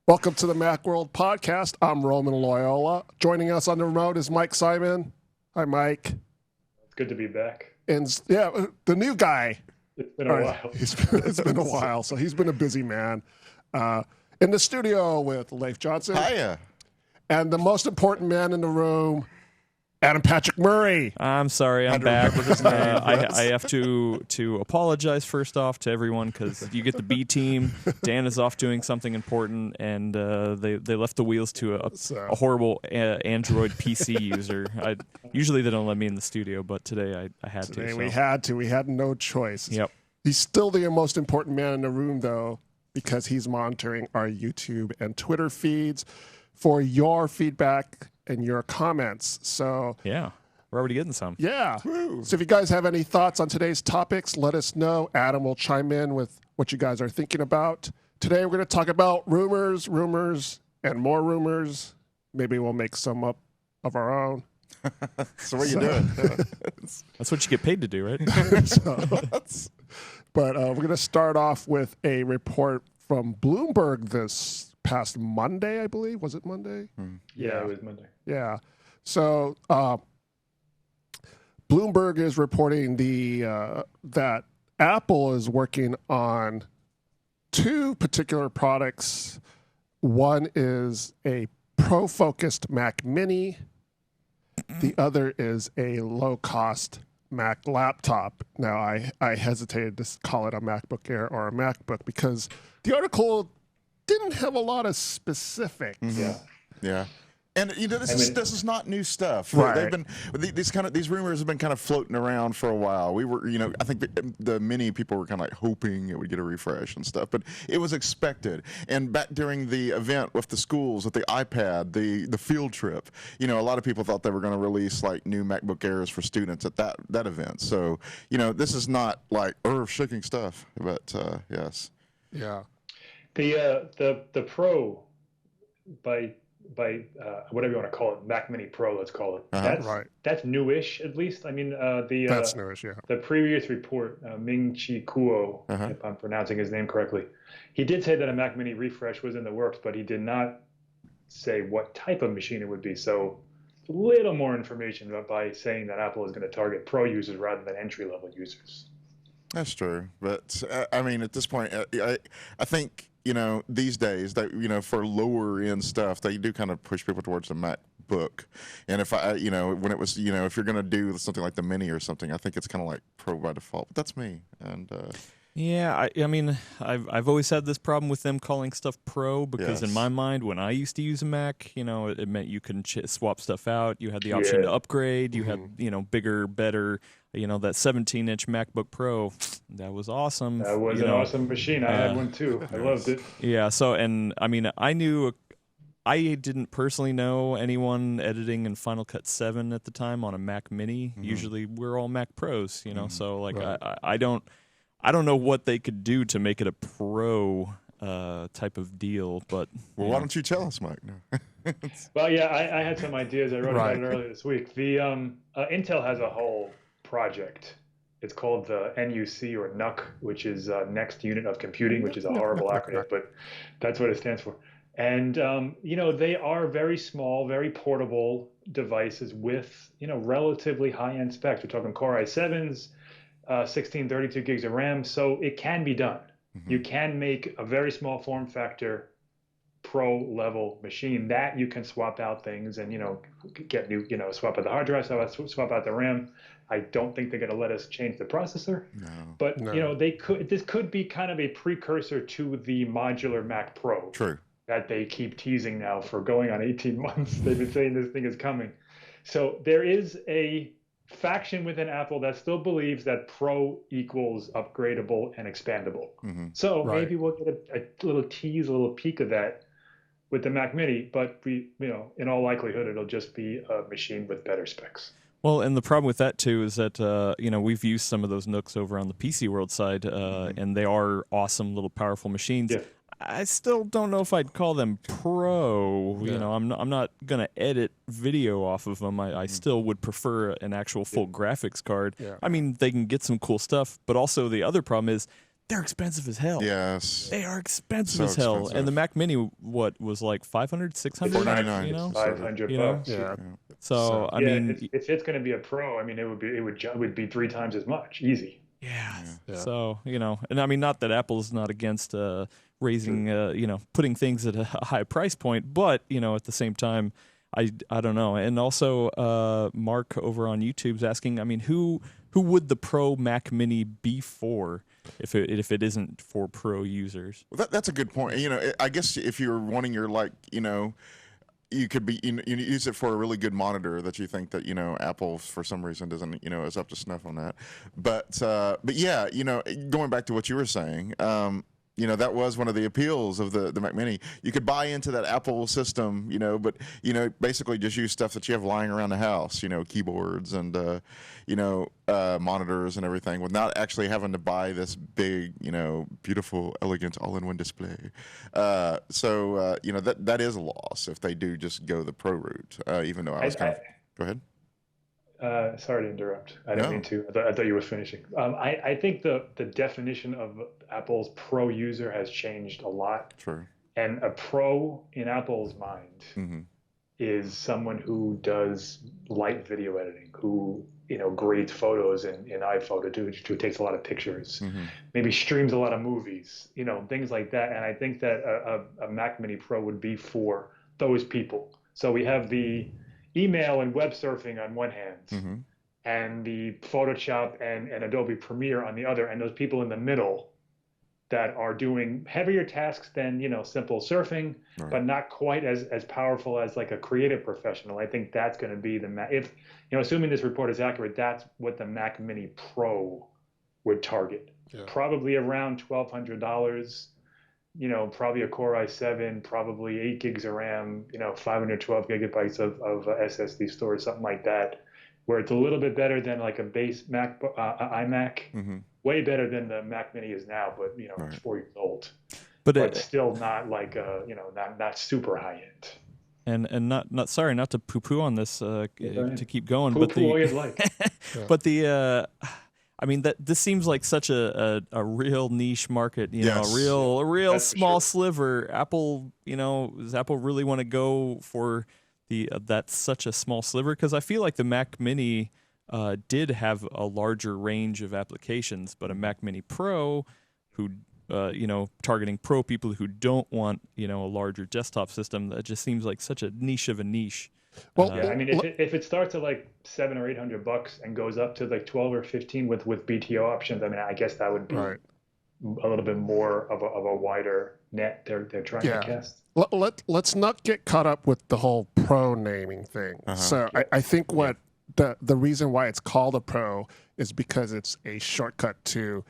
Welcome to the Macworld Podcast. I'm Roman Loyola. Joining us on the remote is Mike Simon. Hi, Mike. It's good to be back. And yeah, the new guy. It's been a while. It's been a while, so he's been a busy man. In the studio with Leif Johnson. Hiya. And the most important man in the room, Adam Patrick Murray. I'm sorry, I'm back. I have to apologize first off to everyone because you get the B team. Dan is off doing something important, and they left the wheels to a horrible Android PC user. Usually they don't let me in the studio, but today I had to. Today we had to. We had no choice. Yep. He's still the most important man in the room, though, because he's monitoring our YouTube and Twitter feeds for your feedback and your comments. So yeah, we're already getting some. Yeah. Woo. So if you guys have any thoughts on today's topics, let us know. Adam will chime in with what you guys are thinking about. Today we're going to talk about rumors, and more rumors. Maybe we'll make some up of our own. So what are you doing? That's what you get paid to do, right? But we're going to start off with a report from Bloomberg this past Monday, I believe. Was it Monday? Yeah, it was Monday. Yeah. So Bloomberg is reporting that Apple is working on two particular products. One is a pro-focused Mac Mini. The other is a low-cost Mac laptop. Now, I hesitated to call it a MacBook Air or a MacBook because the article didn't have a lot of specifics. Yeah. Yeah. And this is not new stuff. Right. They've been these rumors have been kind of floating around for a while. We were, I think the many people were kind of like hoping it would get a refresh and stuff, but it was expected. And back during the event with the schools, with the iPad, the field trip, a lot of people thought they were going to release like new MacBook Airs for students at that event. So, this is not like earth-shaking stuff, but yes. Yeah. The Pro by whatever you want to call it, Mac Mini Pro, let's call it. That's newish, at least. I mean, that's newish, yeah. The previous report, Ming-Chi Kuo, if I'm pronouncing his name correctly, he did say that a Mac Mini refresh was in the works, but he did not say what type of machine it would be. So a little more information by saying that Apple is going to target Pro users rather than entry-level users. That's true, but I mean, at this point, I think these days that for lower end stuff, they do kind of push people towards the MacBook. And if when it was if you're going to do something like the Mini or something, I think it's kind of like Pro by default. But that's me. And yeah, I mean, I've always had this problem with them calling stuff Pro because in my mind, when I used to use a Mac, it meant you couldn't swap stuff out. You had the option to upgrade. You had bigger, better. That 17-inch MacBook Pro, that was awesome. That was an awesome machine. I had one too. I loved it. Yeah. So, and I mean, I didn't personally know anyone editing in Final Cut 7 at the time on a Mac Mini. Usually, we're all Mac Pros. So like I don't know what they could do to make it a Pro type of deal. But why don't you tell us, Mike? No. Well, yeah, I had some ideas. I wrote about it earlier this week. The Intel has a whole project. It's called the NUC or NUC, which is Next Unit of Computing, which is a horrible acronym, but that's what it stands for. And they are very small, very portable devices with relatively high-end specs. We're talking Core i7s, 16, 32 gigs of RAM, so it can be done. You can make a very small form factor Pro level machine that you can swap out things and get new swap out the hard drive, swap out the RAM. I don't think they're going to let us change the processor, but this could be kind of a precursor to the modular Mac Pro. True. That they keep teasing now for going on 18 months. They've been saying this thing is coming. So there is a faction within Apple that still believes that Pro equals upgradable and expandable. So maybe we'll get a little tease, a little peek of that with the Mac Mini, but in all likelihood, it'll just be a machine with better specs. Well, and the problem with that too is that we've used some of those Nooks over on the PC World side, and they are awesome little powerful machines. Yeah. I still don't know if I'd call them pro. Yeah. I'm not gonna edit video off of them. I still would prefer an actual full graphics card. Yeah. I mean, they can get some cool stuff, but also the other problem is they're expensive as hell. Yes. They are expensive So as hell. expensive. And the Mac Mini, what was like 500, 600? $499. You know? $500 You know? bucks. Yeah. So I Yeah, mean, if it's going to be a pro, I mean, it would be 3 times as much, easy. yeah. Yeah. So and I mean, not that Apple's not against raising, putting things at a high price point, but at the same time, I don't know. And also, Mark over on YouTube's asking, I mean, who would the Pro Mac Mini be for if it isn't for pro users? Well, that's a good point. I guess if you're wanting your you could be you use it for a really good monitor that you think that Apple for some reason doesn't is up to snuff on that. But yeah, going back to what you were saying, that was one of the appeals of the Mac Mini. You could buy into that Apple system, but basically just use stuff that you have lying around the house, keyboards and monitors and everything, without actually having to buy this big, beautiful, elegant all-in-one display. So that is a loss if they do just go the pro route. Even though I was go ahead. Sorry to interrupt. I didn't mean to. I thought you were finishing. I think the definition of Apple's pro user has changed a lot. True. And a pro in Apple's mind is someone who does light video editing, who grades photos in iPhoto, who takes a lot of pictures, maybe streams a lot of movies, things like that. And I think that a Mac Mini Pro would be for those people. So we have the email and web surfing on one hand, and the Photoshop and Adobe Premiere on the other, and those people in the middle that are doing heavier tasks than simple surfing, right, but not quite as powerful as like a creative professional. I think that's going to be if assuming this report is accurate, that's what the Mac Mini Pro would target. Yeah. Probably around $1,200. Probably a Core i7, probably 8 gigs of RAM, 512 gigabytes of SSD storage, something like that, where it's a little bit better than like a base iMac, way better than the Mac Mini is now, but right, it's 4 years old, but still not like not super high end. And not sorry, not to poo-poo on this, to keep going, but I mean, this seems like such a real niche market, yes, a real that's small sliver. Apple, does Apple really want to go for that's such a small sliver? Because I feel like the Mac Mini did have a larger range of applications, but a Mac Mini Pro, who targeting pro people who don't want a larger desktop system, that just seems like such a niche of a niche. Well, I mean, if it starts at like $700 or $800 and goes up to like 12 or 15 with BTO options, I mean, I guess that would be right, a little bit more of a wider net they're trying to cast. Let's not get caught up with the whole pro naming thing. So I think what the reason why it's called a pro is because it's a shortcut to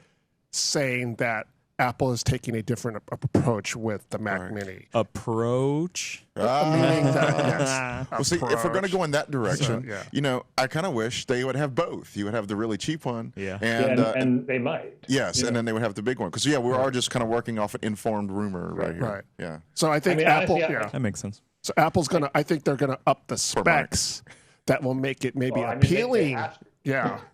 saying that Apple is taking a different approach with the Mac Mini. Approach? Meaning that, yes. Well, see, if we're going to go in that direction, so, I kind of wish they would have both. You would have the really cheap one. Yeah. And they might. Yes, and then they would have the big one. Because, we are just kind of working off an informed rumor right here. Right. Yeah. So I think Apple, honestly, that makes sense. So Apple's going to, I think they're going to up the specs that will make it maybe appealing.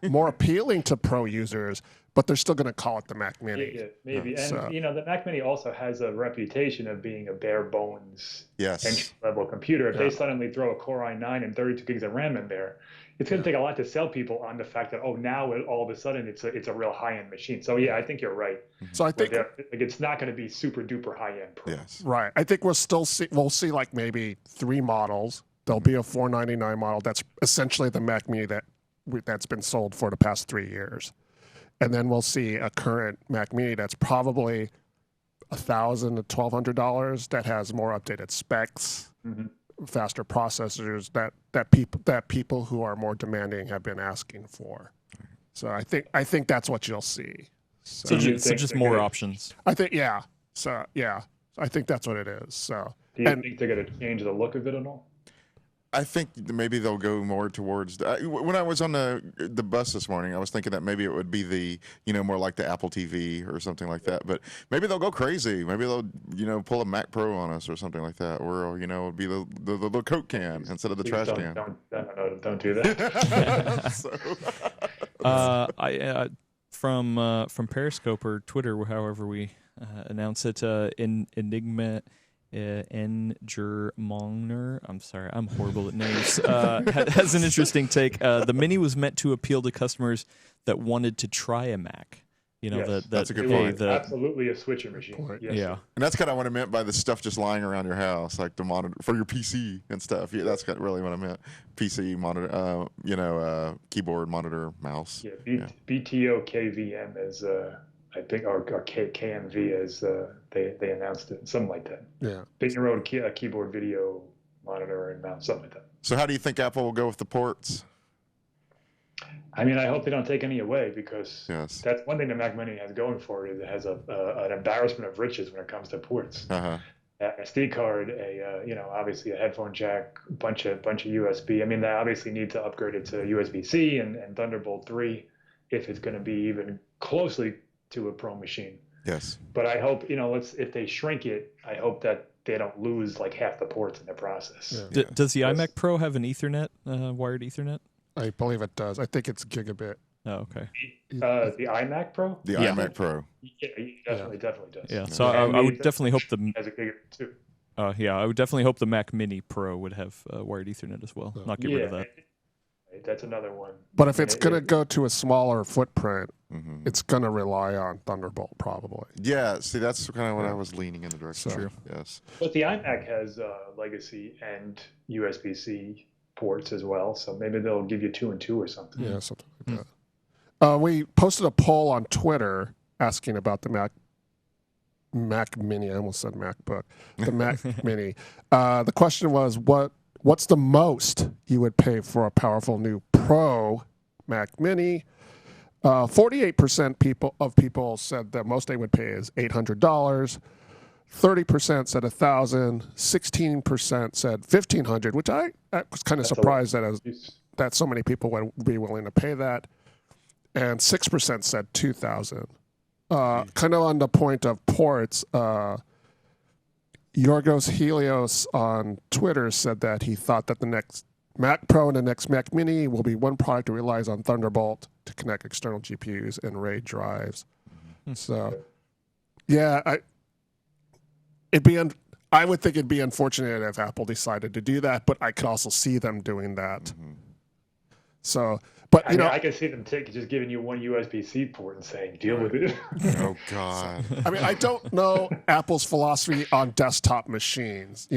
More appealing to pro users, but they're still going to call it the Mac Mini. Maybe. And, the Mac Mini also has a reputation of being a bare bones entry-level computer. If they suddenly throw a Core i9 and 32 gigs of RAM in there, it's going to take a lot to sell people on the fact that, now all of a sudden it's a real high-end machine. So, I think you're right. So I think it's not going to be super-duper high-end pro. Yes. Right. I think we'll see like maybe 3 models. There'll be a $499 model that's essentially the Mac Mini that's been sold for the past 3 years. And then we'll see a current Mac Mini that's probably $1,000 to $1,200 that has more updated specs, faster processors that people who are more demanding have been asking for. So I think that's what you'll see. So just more options. I think So I think that's what it is. So do you think they're going to change the look of it at all? I think maybe they'll go more towards when I was on the bus this morning, I was thinking that maybe it would be the more like the Apple TV or something like that. But maybe they'll go crazy. Maybe they'll pull a Mac Pro on us or something like that, where it'll be the Coke can instead of the trash can. Don't do that. from Periscope or Twitter, however we announce it. Enigma Engermonger, I'm sorry, I'm horrible at names. Has an interesting take. The Mini was meant to appeal to customers that wanted to try a Mac. You know, Yes. That's a good point. Absolutely a switcher machine. Yes, yeah. sir. And that's kind of what I meant by the stuff just lying around your house, like the monitor for your PC and stuff. Yeah, that's really what I meant. PC monitor, keyboard, monitor, mouse. Yeah, BTO KVM is, I think, or KMV as they announced it, something like that. Yeah. Pick your own keyboard, video, monitor, and mouse, something like that. So how do you think Apple will go with the ports? I mean, I hope they don't take any away, because Yes. that's one thing the Mac Mini has going for it. Is it has an embarrassment of riches when it comes to ports. Uh-huh. An SD card, obviously a headphone jack, bunch of USB. I mean, they obviously need to upgrade it to USB-C and Thunderbolt 3 if it's going to be even closely to a Pro machine. Yes. But I hope, if they shrink it, I hope that they don't lose like half the ports in the process. Yeah. Does the iMac Pro have an Ethernet, wired Ethernet? I believe it does. I think it's gigabit. Oh, okay. The iMac Pro? The Yeah. iMac Pro. Yeah, he definitely does. Yeah, so I would definitely hope the has a gigabit too. I would definitely hope the Mac Mini Pro would have wired Ethernet as well. Not get rid of that. That's another one. But if it's going to go to a smaller footprint, Mm-hmm. it's going to rely on Thunderbolt probably. Yeah, see, that's kind of what I was leaning in the direction. True. Of. Yes. But the iMac has legacy and USB-C ports as well, so maybe they'll give you 2 and 2 or something. Yeah, something like that. We posted a poll on Twitter asking about the Mac Mini. I almost said MacBook. The Mac Mini. The question was, what's the most you would pay for a powerful new Pro Mac Mini? 48% people said the most they would pay is $800. 30% said $1,000. 16% said $1,500, which I was kind of surprised that so many people would be willing to pay that. And 6% said $2,000. Kind of on the point of ports, Yorgos Helios on Twitter said that he thought that the next Mac Pro and the next Mac Mini will be one product that relies on Thunderbolt to connect external GPUs and RAID drives. So, yeah, I would think it'd be unfortunate if Apple decided to do that, but I could also see them doing that. Mm-hmm. So, but I can see them just giving you one USB-C port and saying, deal with it. Oh God. I mean, I don't know Apple's philosophy on desktop machines.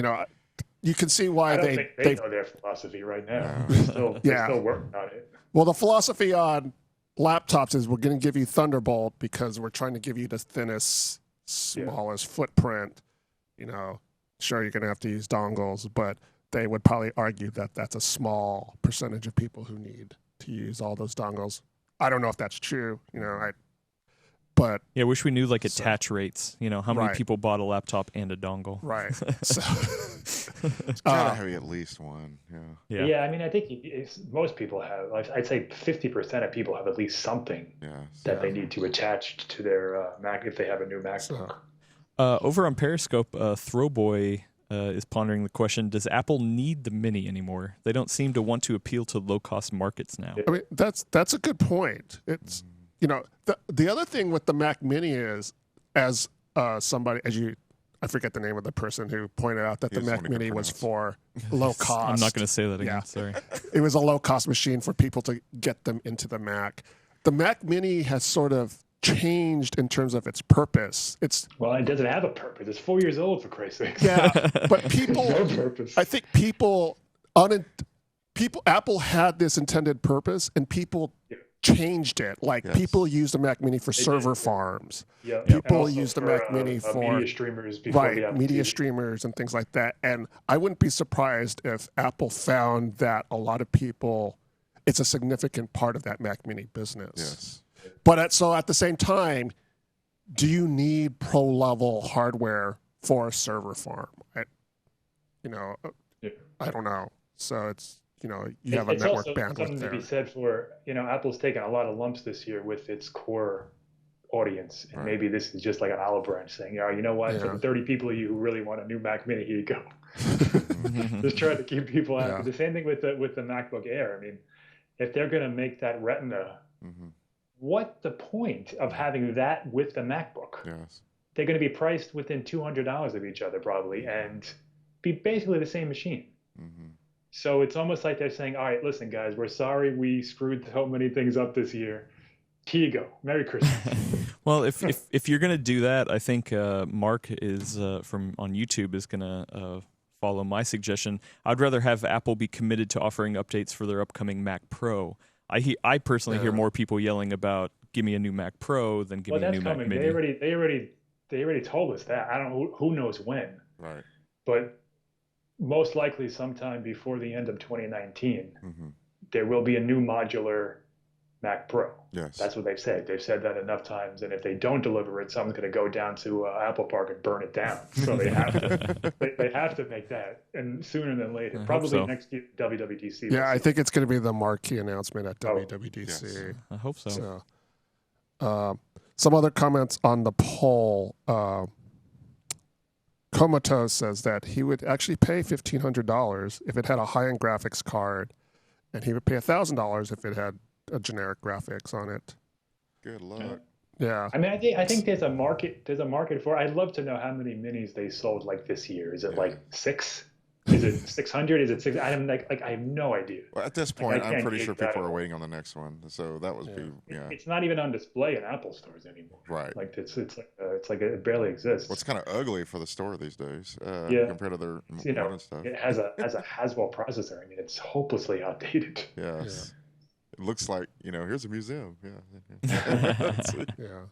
You can see why I don't think they they know their philosophy right now. They're still working on it. well, the philosophy on laptops is we're going to give you Thunderbolt because we're trying to give you the thinnest, smallest footprint. Sure, you're going to have to use dongles, but they would probably argue that that's a small percentage of people who need to use all those dongles. I don't know if that's true, but Yeah, I wish we knew attach rates. How many Right. people bought a laptop and a dongle? right. So, Gotta have at least one. Yeah. Yeah, I mean, I think most people have. I'd say 50% of people have at least something Yeah. that they need to attach to their Mac if they have a new MacBook. Over on Periscope, Throwboy is pondering the question: does Apple need the Mini anymore? They don't seem to want to appeal to low-cost markets now. I mean, that's a good point. It's the other thing with the Mac Mini is, as somebody, I forget the name of the person who pointed out that the He's Mac one you can Mini was pronounce. for low cost. I'm not going to say that again. Yeah. Sorry. It was a low cost machine for people to get them into the Mac. The Mac Mini has sort of changed in terms of its purpose. Well, it doesn't have a purpose. It's 4 years old, for Christ's sake. Yeah, but people, No purpose. I think Apple had this intended purpose, and people changed it. Yes. People used the Mac Mini for server farms. Yeah. People And also use the for, Mac Mini for media streamers before the Apple media TV. streamers and things like that. And I wouldn't be surprised if Apple found that a lot of people, it's a significant part of that Mac Mini business. Yes. But at the same time, do you need pro level hardware for a server farm? I don't know. So it's you have a It's network also bandwidth something there. to be said for, Apple's taken a lot of lumps this year with its core audience. And maybe this is just like an olive branch saying, you know what, for the 30 people of you who really want a new Mac Mini, here you go. Just trying to keep people happy. Yeah. The same thing with the MacBook Air. I mean, if they're going to make that Retina what the point of having that with the MacBook? Yes. They're going to be priced within $200 of each other probably, and be basically the same machine. Mm-hmm. So it's almost like they're saying, all right, listen, guys, we're sorry we screwed so many things up this year. Here you go. Merry Christmas. Well, if you're gonna do that, I think Mark is from on YouTube is gonna follow my suggestion. I'd rather have Apple be committed to offering updates for their upcoming Mac Pro. I personally hear more people yelling about "Give me a new Mac Pro" than "Give me a new Mac Mini." They already told us that. I don't know who knows when. Right. But most likely sometime before the end of 2019, Mm-hmm. there will be a new modular Mac Pro. Yes. That's what they've said. They've said that enough times, and if they don't deliver it, someone's going to go down to Apple Park and burn it down. So they have to. they have to make that, and sooner than later. Probably so. next year, WWDC. Yeah, I think it's going to be the marquee announcement at WWDC. Yes. I hope so. Some other comments on the poll. Comatose says that he would actually pay $1,500 if it had a high-end graphics card, and he would pay $1,000 if it had a generic graphics on it. Good luck. Yeah. I mean, I think there's a market. There's a market for. I'd love to know how many minis they sold like this year. Is it like 6? Is it 600? Is it 6? I have no idea. Well, at this point, I I'm can't pretty gauge sure that people at are all. waiting on the next one. So that was It's not even on display in Apple stores anymore. Right. Like it's like it barely exists. What's kind of ugly for the store these days compared to their modern stuff. It has a Haswell processor. I mean, it's hopelessly outdated. Yes. It looks like, here's a museum. Yeah. Yeah.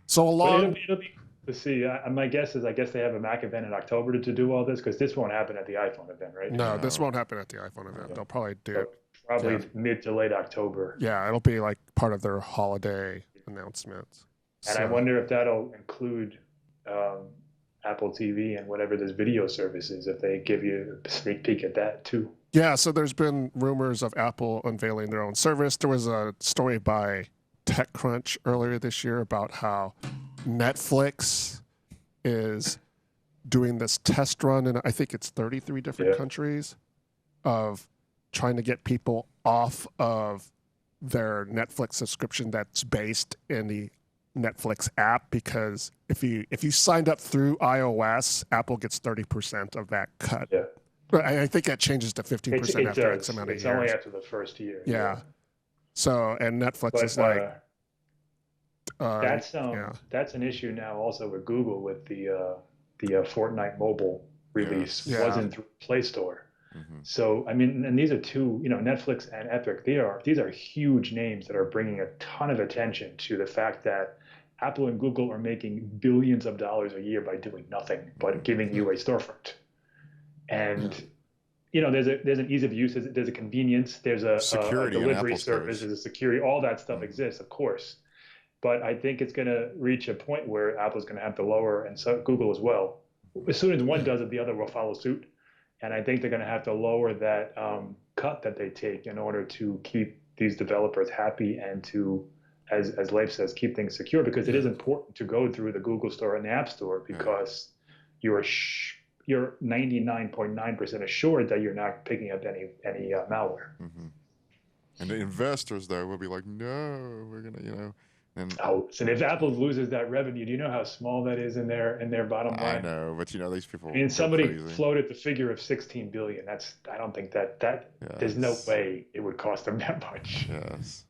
So But along. it'll be to see. My guess is, I guess they have a Mac event in October to do all this, because this won't happen at the iPhone event, right? No, this won't happen at the iPhone event. They'll probably do So it. probably mid to late October. Yeah, it'll be like part of their holiday announcements. And I wonder if that'll include Apple TV and whatever this video service is, if they give you a sneak peek at that too. Yeah, so there's been rumors of Apple unveiling their own service. There was a story by TechCrunch earlier this year about how Netflix is doing this test run in, I think it's 33 different countries, of trying to get people off of their Netflix subscription that's based in the Netflix app, because if you signed up through iOS, Apple gets 30% of that cut. Yeah. But I think that changes to 15% after X amount of It's years. only after the first year. Yeah. So, and Netflix But is like, that's an issue now also with Google, with the Fortnite mobile release wasn't through Play Store. Mm-hmm. So I mean, and these are two, Netflix and Epic. These are huge names that are bringing a ton of attention to the fact that Apple and Google are making billions of dollars a year by doing nothing but giving you a storefront. And there's an ease of use, there's a convenience, there's a delivery service, there's a security, all that stuff exists, of course. But I think it's going to reach a point where Apple's going to have to lower, and so Google as well. As soon as one does it, the other will follow suit. And I think they're going to have to lower that cut that they take in order to keep these developers happy and to, as Leif says, keep things secure, because it is important to go through the Google Store and the App Store, because you're 99.9% assured that you're not picking up any malware. Mm-hmm. And the investors, though, will be like, no, we're going to, And and if Apple loses that revenue, do you know how small that is in their bottom line? I know, but these people. I mean, somebody floated the figure of $16 billion. I don't think that there's no way it would cost them that much. Yes.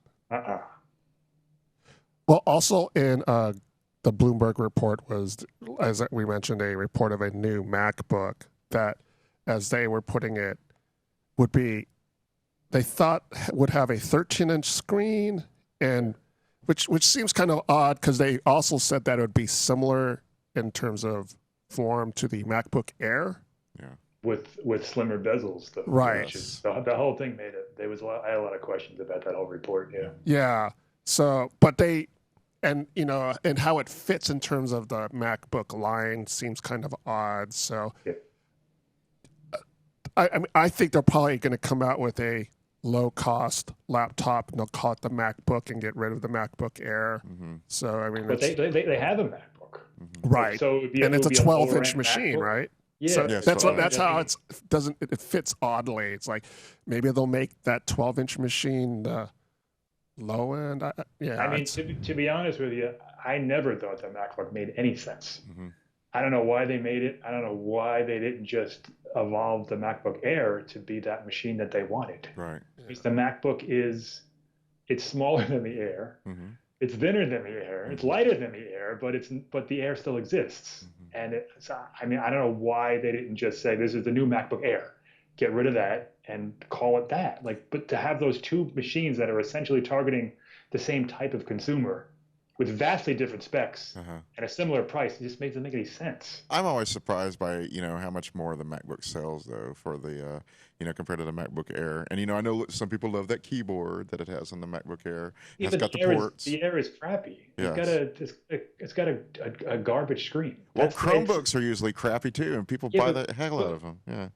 Well, also in the Bloomberg report was, as we mentioned, a report of a new MacBook that, as they were putting it, they thought would have a 13-inch screen, and which seems kind of odd, because they also said that it would be similar in terms of form to the MacBook Air. Yeah. With slimmer bezels, though. Right. The whole thing made it. I had a lot of questions about that whole report. Yeah. Yeah. So, but and how it fits in terms of the MacBook line seems kind of odd. So, I think they're probably going to come out with a low-cost laptop, and they'll call it the MacBook and get rid of the MacBook Air. Mm-hmm. So, I mean, but they have a MacBook, right? So and it's a 12-inch machine, MacBook. right? Yeah, so yes, that's how it fits oddly. It's like maybe they'll make that 12-inch machine the low end. I mean, to be honest with you, I never thought the MacBook made any sense. I don't know why they made it. I don't know why they didn't just evolve the MacBook Air to be that machine that they wanted. Right. Because the MacBook it's smaller than the Air. It's thinner than the Air. It's lighter than the Air, but the Air still exists. And I mean, I don't know why they didn't just say this is the new MacBook Air. Get rid of that and call it that. But to have those two machines that are essentially targeting the same type of consumer with vastly different specs at a similar price, it just doesn't make any sense. I'm always surprised by how much more the MacBook sells though for the compared to the MacBook Air. And I know some people love that keyboard that it has on the MacBook Air. It's got the ports. The Air is crappy. Yes. It's got a garbage screen. Well, Chromebooks are usually crappy too, and people buy the hell out of them. Yeah.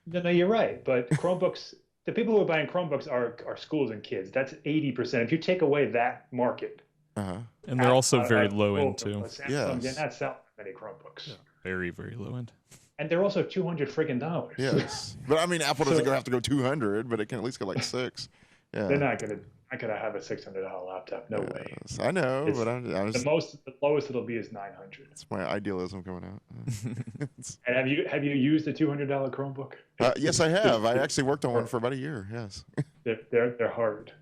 No, you're right. But Chromebooks, the people who are buying Chromebooks are schools and kids. That's 80%. If you take away that market. And they're also very low end too. Samsung, they're not selling many Chromebooks. Yeah. Very, very low end. And they're also $200 friggin'. Yes, but I mean, Apple doesn't have to go 200, but it can at least go like 6. Yeah, they're not gonna have a $600 laptop. No way. I know, but I was, the lowest it'll be is $900. It's my idealism coming out. And have you used the $200 Chromebook? Yes, I have. I actually worked on one for about a year. Yes. They're hard.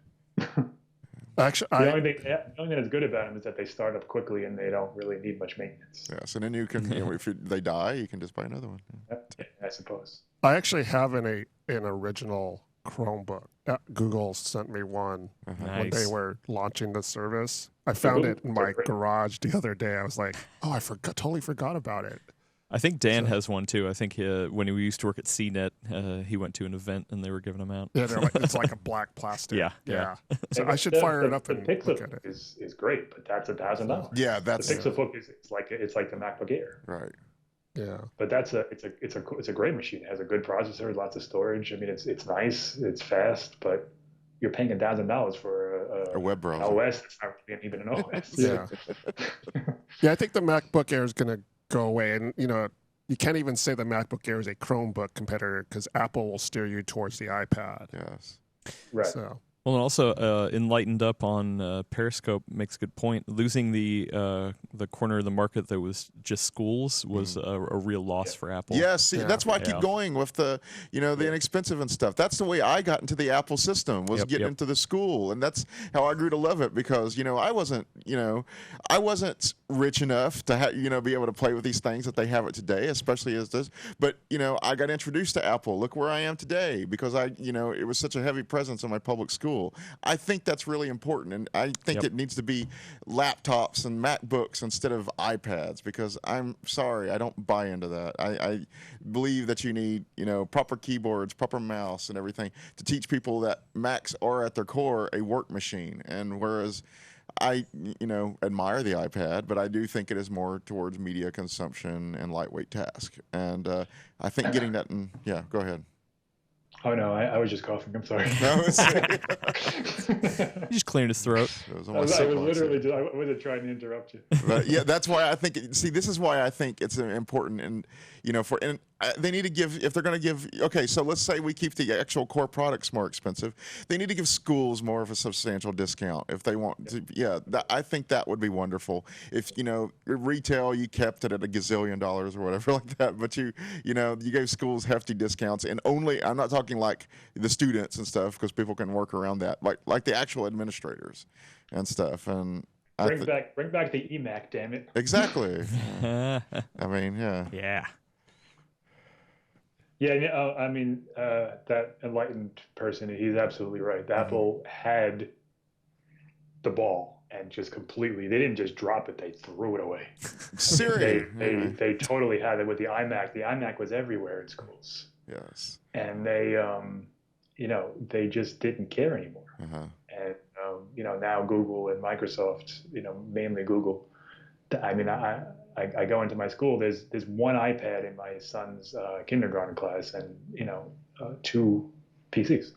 Actually, the only thing that's good about them is that they start up quickly and they don't really need much maintenance. Yes, and then you can, if they die, you can just buy another one. I suppose. I actually have an original Chromebook. Google sent me one when they were launching the service. I found it in my garage the other day. I was like, oh, I totally forgot about it. I think Dan has one too. I think when he used to work at CNET, he went to an event and they were giving them out. Yeah, it's like a black plastic. Yeah. So I should fire it up and look at it. Is great, but that's $1,000. Yeah, that's the Pixelbook it's like the MacBook Air. Right. Yeah. But it's a great machine. It has a good processor, lots of storage. I mean, it's nice, it's fast, but you're paying $1,000 for a web browser. OS. It's not really even an OS. Yeah. Yeah, I think the MacBook Air is going to go away, and you can't even say the MacBook Air is a Chromebook competitor because Apple will steer you towards the iPad. Yes. Right. Well, and also Enlightened Up on Periscope makes a good point. Losing the corner of the market that was just schools was a real loss for Apple. Yes, that's why I keep going with the the inexpensive and stuff. That's the way I got into the Apple system was getting into the school, and that's how I grew to love it because I wasn't rich enough to be able to play with these things that they have it today, especially as this. But I got introduced to Apple. Look where I am today because it was such a heavy presence in my public school. I think that's really important, and I think it needs to be laptops and MacBooks instead of iPads because I'm sorry, I don't buy into that. I believe that you need proper keyboards, proper mouse, and everything to teach people that Macs are at their core a work machine, and whereas I admire the iPad, but I do think it is more towards media consumption and lightweight task, and I think getting that go ahead. Oh no, I was just coughing. I'm sorry. He just cleared his throat. I wasn't trying to interrupt you. But that's why I think. This is why I think it's important, and they need to give if they're going to give. Okay, so let's say we keep the actual core products more expensive. They need to give schools more of a substantial discount if they want to. I think that would be wonderful. If retail, you kept it at $1 gazillion or whatever like that, but you gave schools hefty discounts, and only I'm not talking like the students and stuff because people can work around that, like the actual administrators and stuff. And bring back the eMac, damn it. Exactly. I mean, yeah. Yeah, I mean, that enlightened person, he's absolutely right. Apple had the ball and just completely, they didn't just drop it, they threw it away. Seriously. They totally had it with the iMac. The iMac was everywhere in schools. Yes. And they, they just didn't care anymore. And, now Google and Microsoft, mainly Google. I mean, I go into my school. There's one iPad in my son's kindergarten class, and 2 PCs.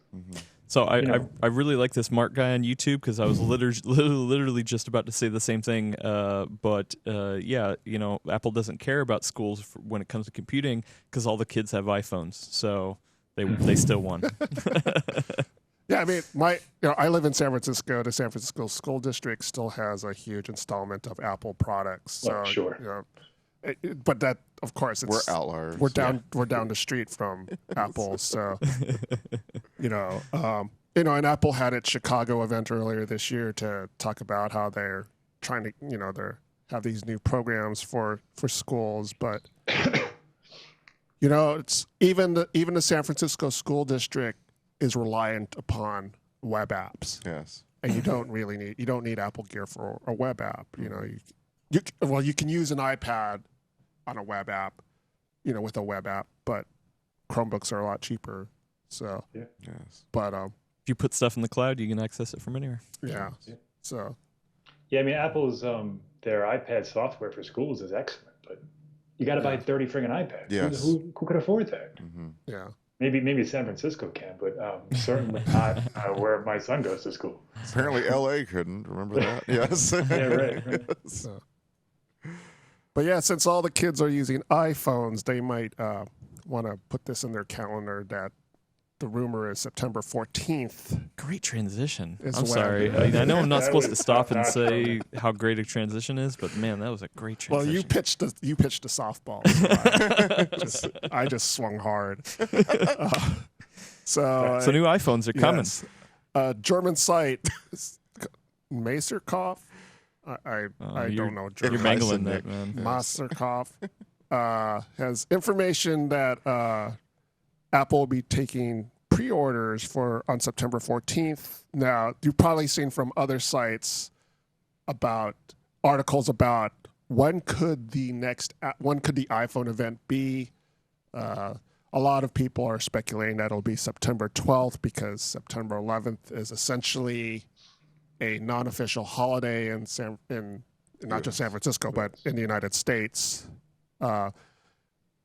So I really like this Mark guy on YouTube because I was literally just about to say the same thing. But Apple doesn't care about schools when it comes to computing because all the kids have iPhones, so they still won. Yeah, I mean, I live in San Francisco. The San Francisco School District still has a huge installment of Apple products. So, sure. But that, of course, We're outliers. We're down the street from Apple, so and Apple had its Chicago event earlier this year to talk about how they're trying to, they have these new programs for schools, but it's even the San Francisco School District is reliant upon web apps. Yes. And you don't need Apple Gear for a web app. You can use an iPad on a web app, with a web app, but Chromebooks are a lot cheaper. So, Yes. But If you put stuff in the cloud, you can access it from anywhere. yeah. So, yeah, I mean, Apple's their iPad software for schools is excellent, but you got to buy 30 friggin' iPads. Yes. Who could afford that? Mm-hmm. yeah. Maybe San Francisco can, but certainly not where my son goes to school. Apparently, L.A. couldn't. Remember that? Yes. Yeah, right. So. But yeah, since all the kids are using iPhones, they might want to put this in their calendar that the rumor is September 14th. Great transition. It's I'm well sorry. done. I know I'm not That supposed to was stop and not say how great a transition is, but man, that was a great transition. Well, you pitched the softball. So I just swung hard. So new iPhones are coming. yes. German site, Maserkoff. I don't know German. You're mangling Nick. that, man. Maserkoff has information that Apple will be taking pre-orders on September 14th. Now, you've probably seen from other sites about articles about when could the iPhone event be. A lot of people are speculating that it'll be September 12th because September 11th is essentially a non-official holiday in not just San Francisco, but in the United States.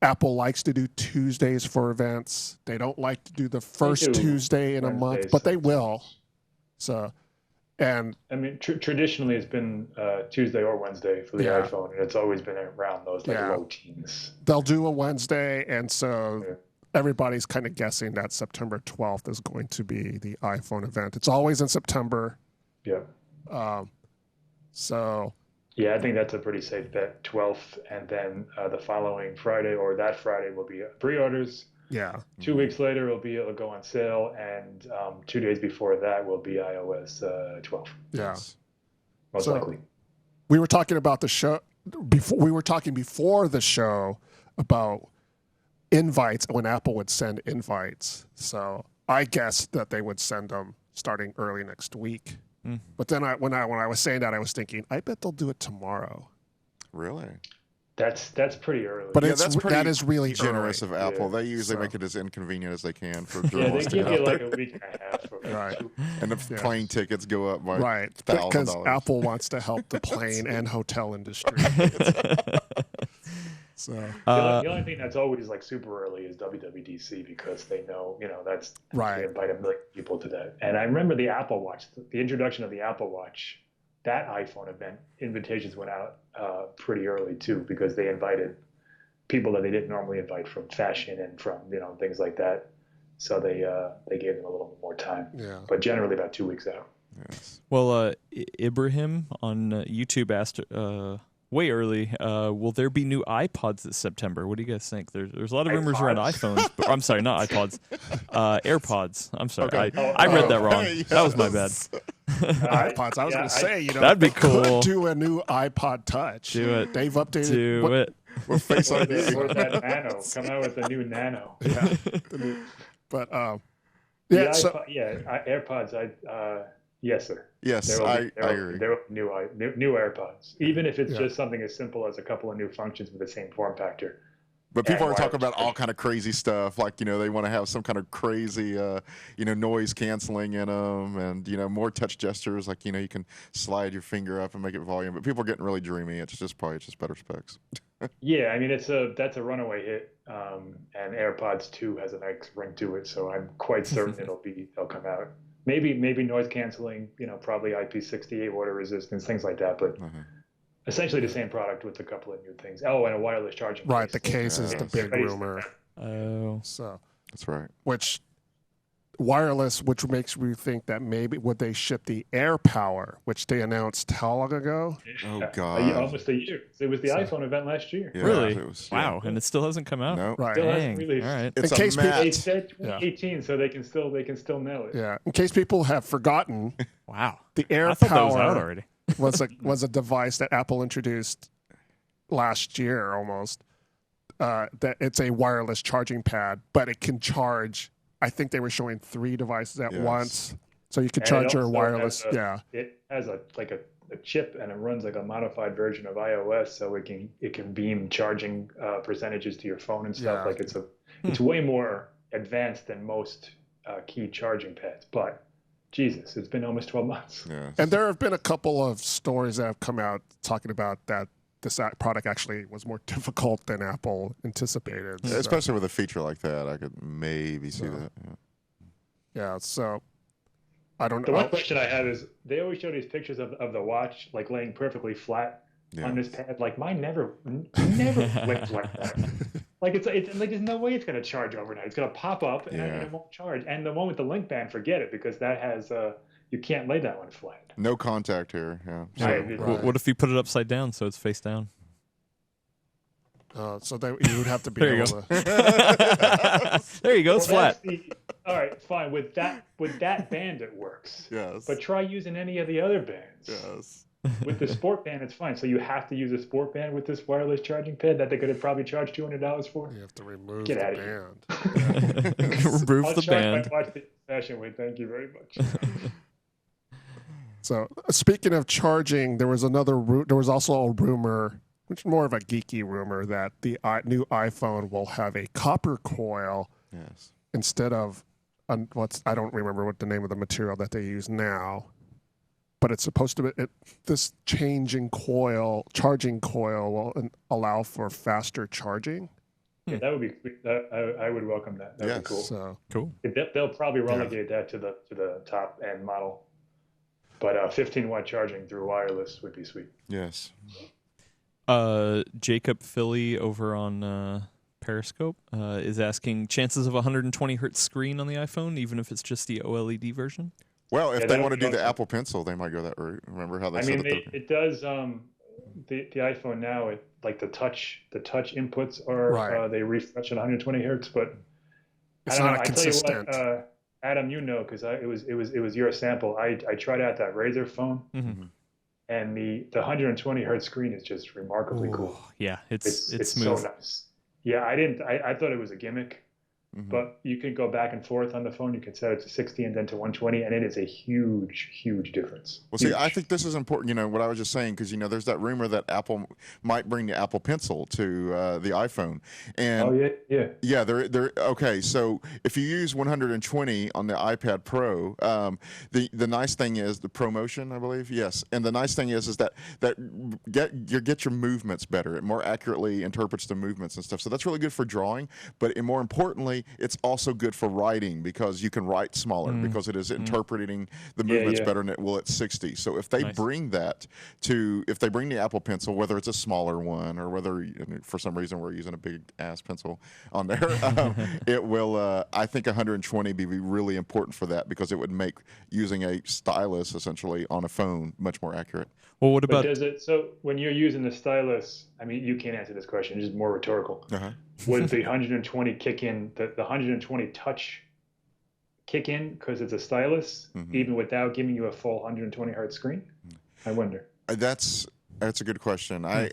Apple likes to do Tuesdays for events. They don't like to do the first Tuesday in a month, but they will. So, and I mean, traditionally it's been Tuesday or Wednesday for the iPhone, and it's always been around those low teens. They'll do a Wednesday, and so everybody's kind of guessing that September 12th is going to be the iPhone event. It's always in September. Yeah. So. Yeah, I think that's a pretty safe bet. 12th, and then the following Friday or that Friday will be pre-orders. Yeah. 2 weeks later, it'll go on sale, and 2 days before that will be iOS 12. Yeah. Most likely. We were talking about the show before. We were talking before the show about invites when Apple would send invites. So I guessed that they would send them starting early next week. But then when I was saying that, I was thinking, I bet they'll do it tomorrow. Really? That's pretty early. But that is really generous early. of Apple. Yeah. They usually make it as inconvenient as they can for they journalists to give get you out like there. a week and a half. Right. And the plane tickets go up by Right. $1,000. Because Apple wants to help the plane and hotel industry. So the only thing that's always like super early is WWDC because they know, that's right. They invite 1 million people to that. And I remember the Apple Watch, the introduction of the Apple Watch, that iPhone event, invitations went out pretty early too because they invited people that they didn't normally invite from fashion and from things like that. So they gave them a little bit more time. Yeah. But generally about 2 weeks out. Yes. Well, Ibrahim on YouTube asked way early, will there be new iPods this September? What do you guys think? There's a lot of rumors around iPhones. But, I'm sorry, not iPods. AirPods. I'm sorry. Okay. I read that wrong. Yes. That was my bad. iPods. I was going to say, that'd be they could cool. do a new iPod Touch. Do it. They've updated. Do it. With Face ID. Or that Nano. Come out with the new Nano. Yeah. But AirPods. Yes, sir. Yes, I agree. There will be new AirPods, even if it's just something as simple as a couple of new functions with the same form factor. But people And are talking wireless about all kind of crazy stuff, like they want to have some kind of crazy, noise canceling in them, and more touch gestures, like you can slide your finger up and make it volume. But people are getting really dreamy. It's just better specs. Yeah, I mean that's a runaway hit, and AirPods 2 has a nice ring to it, so I'm quite certain they'll come out. Maybe noise canceling, probably IP68 water resistance, things like that, but essentially the same product with a couple of new things. Oh, and a wireless charging right, case. the case is the big rumor. Oh, So That's right. which wireless, which makes me think that maybe would they ship the AirPower, which they announced how long ago? Oh, Yeah, God. almost a year. It was the iPhone event last year. Yeah, Really? it was- Wow, and it still hasn't come out. No. Right. Still Dang. hasn't released. All right. It's In a case people- They matte. said 2018, so they can still nail it. Yeah. In case people have forgotten, Wow. the I thought that was out AirPower already. was a device that Apple introduced last year almost. That it's a wireless charging pad, but it can charge. I think they were showing 3 devices at Yes. once, so you could And charge it your also wireless. has Yeah. It has a chip, and it runs like a modified version of iOS, so it can beam charging percentages to your phone and stuff. Yeah. Like it's way more advanced than most key charging pads. But Jesus, it's been almost 12 months. Yeah. And there have been a couple of stories that have come out talking about that this product actually was more difficult than Apple anticipated. So, Especially with a feature like that, I could maybe see that. Yeah. yeah, so I don't The know. one question I have is they always show these pictures of the watch like laying perfectly flat Yeah. on this pad. Like mine never went like that. Like it's like there's no way it's gonna charge overnight. It's gonna pop up and Yeah. it won't charge. And the one with the link band, forget it, because that has you can't lay that one flat. No contact here. Yeah. So- Right. Right. What if you put it upside down so it's face down? So that you would have to be There you able go. to. There you go. It's Well, flat. all right, fine. With that band, it works. Yes. But try using any of the other bands. Yes. With the sport band, it's fine. So you have to use a sport band with this wireless charging pad that they could have probably charged $200 for. You have to remove Get the outta here. band. Remove I'll the charge band. my watch the fashion way. Thank you very much. So speaking of charging, there was also a rumor, which is more of a geeky rumor, that the new iPhone will have a copper coil Yes. instead of I don't remember what the name of the material that they use now, but it's supposed to be this charging coil will allow for faster charging. Yeah, that would be. I would welcome that. That would Yes. be cool. So Cool. They'll probably relegate that to the top end model, but 15-watt charging through wireless would be sweet. Yes. Jacob Philly over on Periscope is asking chances of 120 hertz screen on the iPhone, even if it's just the OLED version. Well, if Yeah, they that want to would do be the awesome. Apple Pencil, they might go that route. Remember how they I said mean, that? it does. The iPhone now, like the touch inputs are Right. they refresh at 120 hertz, but it's I don't not know. a I tell consistent. you what, Adam, you know, because it was your sample. I tried out that Razer phone, Mm-hmm. and the 120 hertz screen is just remarkably cool. Yeah, it's It's smooth. so nice. Yeah, I thought it was a gimmick, Mhm. but you can go back and forth on the phone. You can set it to 60 and then to 120, and it is a huge difference. Well, see, Huge. I think this is important. You know what I was just saying, because there's that rumor that Apple might bring the Apple Pencil to the iPhone, and Oh yeah. yeah, they're okay. So if you use 120 on the iPad Pro, the nice thing is the ProMotion, I believe, yes. And the nice thing is that get your movements better. It more accurately interprets the movements and stuff. So that's really good for drawing. But more importantly, it's also good for writing, because you can write smaller because it is interpreting the movements yeah. better than it will at 60. So if they Nice. bring the Apple Pencil, whether it's a smaller one or whether for some reason we're using a big ass pencil on there, it will. I think 120 be really important for that, because it would make using a stylus essentially on a phone much more accurate. Well, what But about does it, so when you're using the stylus, I mean, you can't answer this question, it's just more rhetorical. Uh-huh. Would the 120 kick in, the 120 touch kick in because it's a stylus, even without giving you a full 120 hertz screen? I wonder. That's a good question. I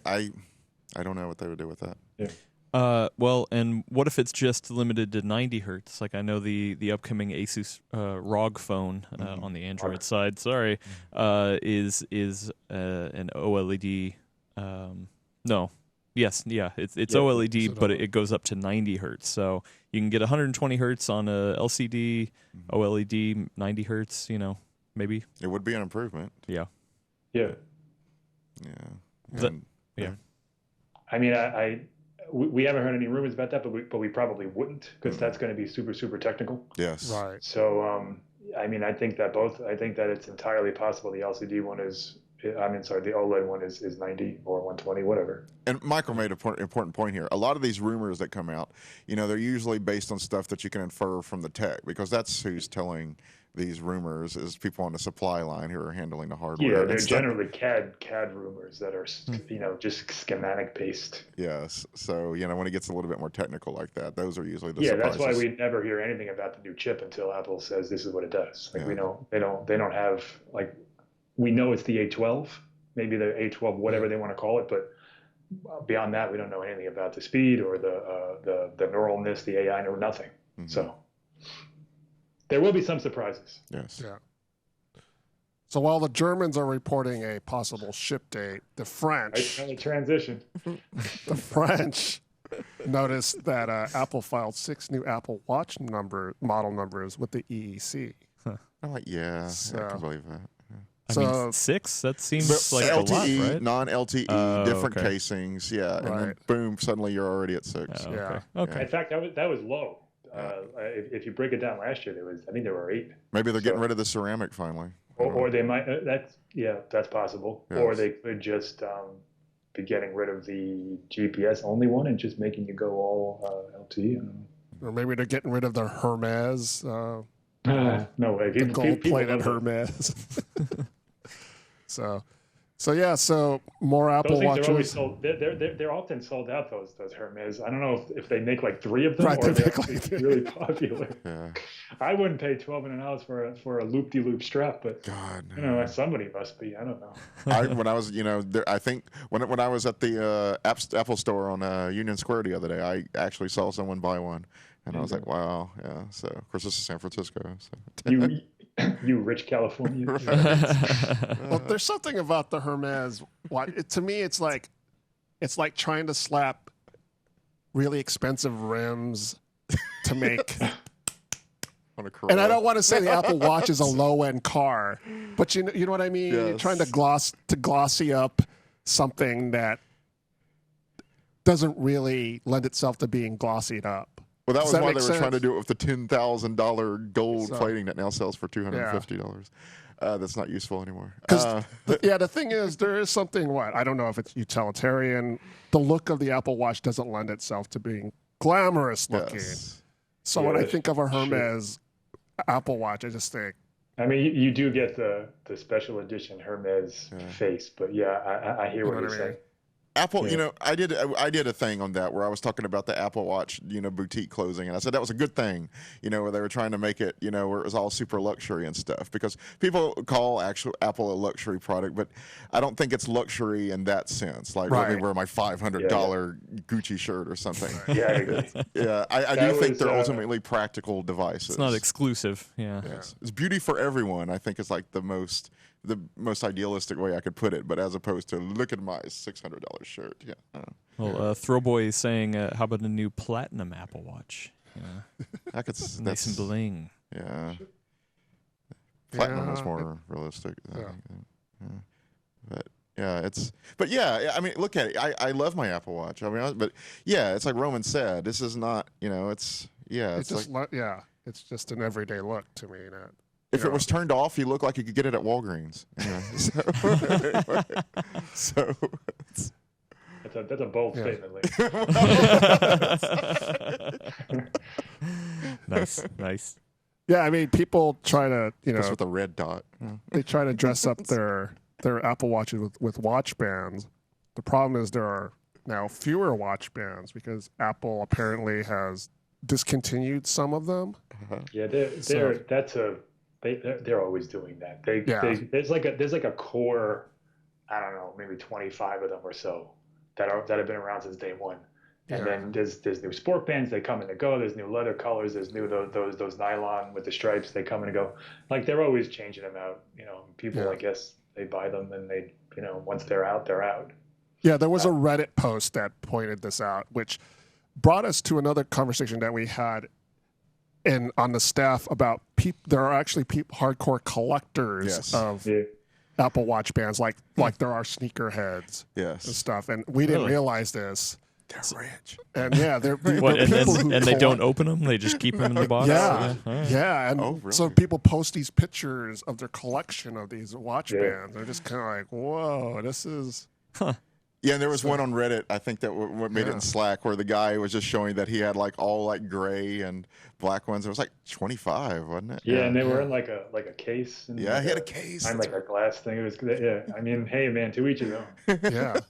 don't know what they would do with that. Yeah. well, and what if it's just limited to 90 hertz? Like I know the upcoming Asus ROG phone on the Android side, is an OLED. It's OLED, but it goes up to 90 hertz. So you can get 120 hertz on a LCD, OLED 90 hertz. Maybe. It would be an improvement. Yeah. Yeah. Yeah. That- And- yeah. I mean, we haven't heard any rumors about that, but we probably wouldn't, because that's going to be super technical. Yes. Right. So, I mean, I think that it's entirely possible the LCD one is I mean, sorry, the OLED one is 90 or 120, whatever. And Michael made an important point here. A lot of these rumors that come out, they're usually based on stuff that you can infer from the tech, because that's who's telling these rumors is people on the supply line who are handling the hardware. Yeah, they're generally CAD rumors that are, just schematic based. Yes. So, when it gets a little bit more technical like that, those are usually the surprises. That's why we never hear anything about the new chip until Apple says this is what it does. Like, they don't have, like, we know it's the A12, maybe the A12, whatever they want to call it, but beyond that, we don't know anything about the speed or the neuralness, the AI, or nothing. Mm-hmm. So there will be some surprises. Yes. Yeah. So while the Germans are reporting a possible ship date, the French transition. The French noticed that Apple filed 6 new Apple Watch model numbers with the EEC. I'm like, I can believe that. I mean, 6? That seems like LTE, a lot, right? non-LTE, different casings, and then boom, suddenly you're already at 6. Okay. In fact, that was low. If you break it down last year, I think there were 8. Maybe they're getting rid of the ceramic finally. Or they might. That's possible. Yes. Or they could just be getting rid of the GPS only one and just making you go all LTE. Or maybe they're getting rid of the Hermes. No way. The gold-plated Hermes. So more Apple Watches. Are always sold. They're often sold out. Those Hermes. I don't know if they make like 3 of them, right, or they're really popular. Yeah. I wouldn't pay $1,200 for a loop-de-loop strap, but God, no. Somebody must be. I don't know. When I was, I think when I was at the Apple store on Union Square the other day, I actually saw someone buy one, and I was like, wow, yeah. So of course this is San Francisco. So. You rich California. Well, there's something about the Hermes watch. To me, it's like trying to slap really expensive rims to make. And I don't want to say the Apple Watch is a low-end car, but you know what I mean. Yes. You're trying to glossy up something that doesn't really lend itself to being glossied up. Well, that was why they were trying to do it with the $10,000 gold plating that now sells for $250. That's not useful anymore. The thing is, there is something, I don't know if it's utilitarian. The look of the Apple Watch doesn't lend itself to being glamorous looking. Yes. So when I think of a Hermes Apple Watch, I just think. I mean, you do get the special edition Hermes face, but I hear what you're saying. Apple, I did a thing on that where I was talking about the Apple Watch, boutique closing, and I said that was a good thing, where they were trying to make it, where it was all super luxury and stuff, because people call Apple a luxury product, but I don't think it's luxury in that sense. Like, let me wear my $500 Gucci shirt or something. Yeah, I agree. Yeah, I do think they're ultimately practical devices. It's not exclusive. Yeah, yes. It's beauty for everyone. I think is like the most idealistic way I could put it, but as opposed to look at my $600 shirt. Yeah. Well, Throwboy is saying, how about a new platinum Apple Watch? I could nice and bling. Yeah. Platinum is more realistic. But I mean, look at it. I love my Apple Watch. I mean, but it's like Roman said. This is not. It's just an everyday look to me. If it was turned off, you look like you could get it at Walgreens. So that's a bold statement, Lee. Nice. Yeah, I mean, people try to, just with a red dot. They try to dress up their Apple Watches with watch bands. The problem is there are now fewer watch bands because Apple apparently has discontinued some of them. Yeah, they're always doing that. There's like a core, I don't know, maybe 25 of them or so that have been around since day one. And then there's new sport bands, they come and they go. There's new leather colors. There's new those nylon with the stripes. They come and go. Like they're always changing them out. People I guess they buy them and they once they're out, they're out. Yeah, there was a Reddit post that pointed this out, which brought us to another conversation that we had on the staff about there are actually hardcore collectors of Apple Watch bands, like there are sneakerheads and stuff. And we didn't realize this They're rich. And yeah, they're What, and people who then they don't collect- open them? They just keep them in the box? Yeah, All right. yeah, and Oh, really? so people post these pictures of their collection of these watch Yeah. bands. They're just kind of like, "Whoa, this is." Yeah, and there was one on Reddit, I think that what made it Yeah. in Slack, where the guy was just showing that he had like all like gray and black ones. It was like 25, wasn't it? Yeah, and they were in like a case. And Yeah, he had a case. And like a glass thing. It was yeah. I mean, hey man, to each his own. Yeah,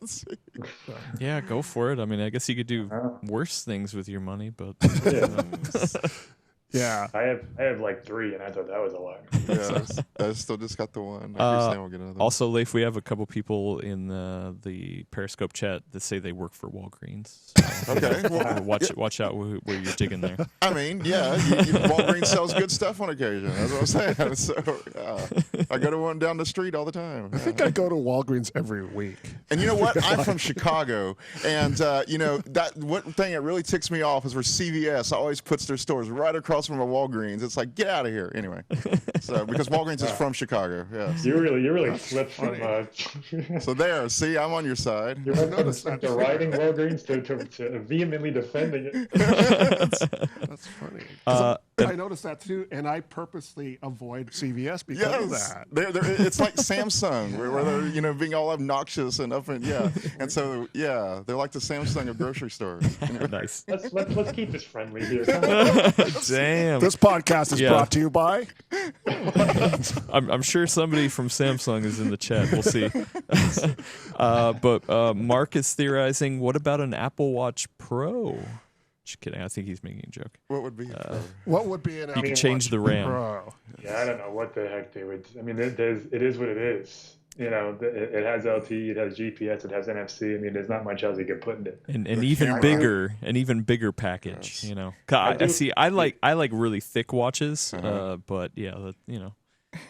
Yeah, go for it. I mean, I guess you could do Oh. worse things with your money, but yeah. I have like 3, and I thought that was a lot. Yeah, I still just got the one. I recently will get another. also, Leif, we have a couple people in the Periscope chat that say they work for Walgreens. So Okay, well, watch out where you're digging there. I mean, yeah, Walgreens sells good stuff on occasion. That's what I'm saying. So I go to one down the street all the time. I think I go to Walgreens every week. And you know what? I'm from Chicago, and you know that one thing that really ticks me off is where CVS always puts their stores right across from a Walgreens. It's like, get out of here. Anyway, so because Walgreens is from Chicago, yes. You really flipped from. So there, see, I'm on your side. You went from deriding Walgreens to vehemently defending it. That's funny. 'Cause Uh, I noticed that too, and I purposely avoid CVS because of Yes, that. it's like Samsung, where they're being all obnoxious and up and and so they're like the Samsung of grocery stores. Nice. Let's keep this friendly here. Come on. Damn. This podcast is Yeah. brought to you by. I'm sure somebody from Samsung is in the chat. We'll see. But Mark is theorizing, what about an Apple Watch Pro? Just kidding. I think he's making a joke. What would be? What would be an You Apple can change Watch the RAM. Pro? Yeah, I don't know what the heck they would. I mean, it is what it is. You know, it has LTE, it has GPS, it has NFC. I mean, there's not much else you can put in it. An even bigger package. You know, 'Cause I see. I like really thick watches. But yeah,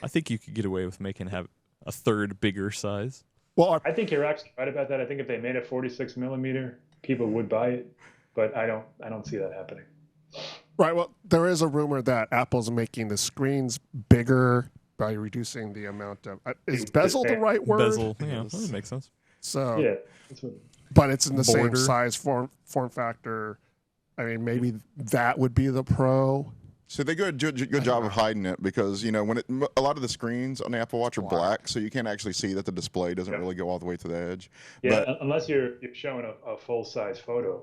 I think you could get away with have a third bigger size. Well, I think you're actually right about that. I think if they made a 46 millimeter, people would buy it, but I don't see that happening. right. Well, there is a rumor that Apple's making the screens bigger by reducing the amount of. Is bezel the right word? Bezel. Yeah, that makes sense. So, Yeah, that's what, but it's in the Border. same size form factor. I mean, maybe that would be the Pro. So they do a good job of hiding it because when a lot of the screens on the Apple Watch are black, so you can't actually see that the display doesn't really go all the way to the edge. yeah. But Unless you're showing a full size photo,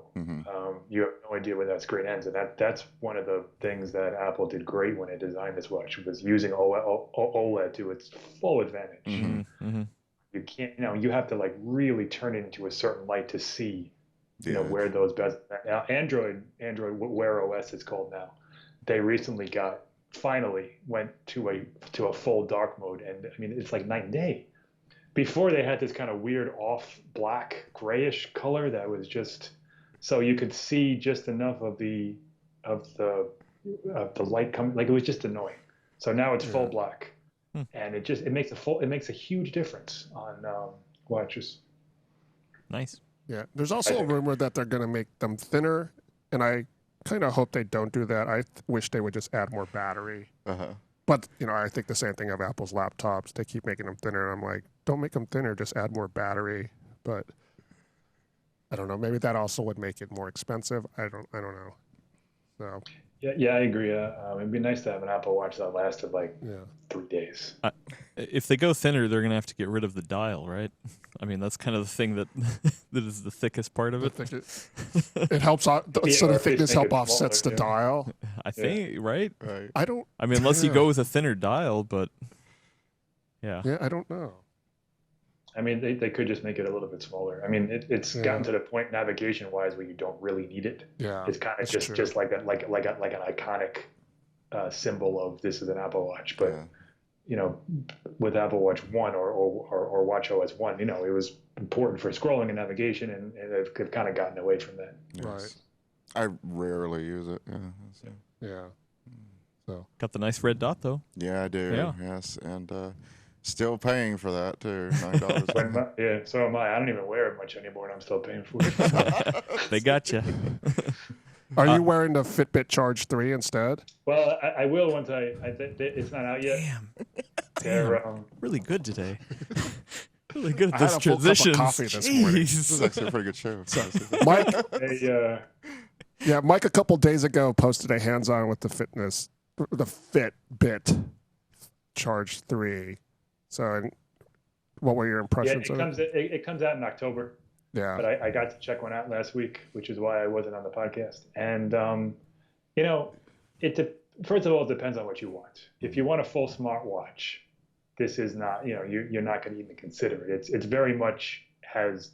you have no idea where that screen ends, and that's one of the things that Apple did great when it designed this watch, was using OLED to its full advantage. Mm-hmm. You can't, you have to like really turn it into a certain light to see, Yeah. where those bezels. Now, Android Wear OS it's called now. They recently finally went to a full dark mode, and I mean it's like night and day. Before they had this kind of weird off black grayish color that was just so you could see just enough of the light coming, like it was just annoying. So now it's full black, and it makes a huge difference on watches. Nice. Yeah. There's also a rumor that they're going to make them thinner, and I kind of hope they don't do that. I wish they would just add more battery. But I think the same thing of Apple's laptops. They keep making them thinner. I'm like, don't make them thinner. Just add more battery. But I don't know. Maybe that also would make it more expensive. I don't know. So Yeah, I agree. It'd be nice to have an Apple Watch that lasted like yeah. 3 days. If they go thinner, they're gonna have to get rid of the dial, right? I mean, that's kind of the thing that that is the thickest part of I it. think it helps. So the or if they thickness make help it offsets the smaller, dial. I think, right? right. I don't. I mean, unless you Yeah. go with a thinner dial, but yeah. Yeah, I don't know. I mean, they could just make it a little bit smaller. I mean, it's gotten to the point navigation-wise where you don't really need it. Yeah, It's kind of that's just true. like an iconic symbol of this is an Apple Watch. But Yeah. With Apple Watch 1 or Watch OS 1, it was important for scrolling and navigation, and they've kind of gotten away from that. Right. I rarely use it. Yeah. So. Yeah. So Got the nice red dot though. Yeah, I do. Yeah. Yes, and still paying for that too. $9. Yeah, so am I. I don't even wear it much anymore, and I'm still paying for it. They got you. are you wearing the Fitbit Charge 3 instead? Well, I will once it's not out yet. Damn, They're, really good today. Really good at I had this a full cup of transition. coffee this morning. This is actually a pretty good show. Mike, Hey, Mike a couple days ago posted a hands-on with the Fitbit Charge 3. So, what were your yeah, impressions of it? it comes out in October. Yeah. But I got to check one out last week, which is why I wasn't on the podcast. And first of all, it depends on what you want. If you want a full smartwatch, this is not, you're not going to even consider it. It's very much has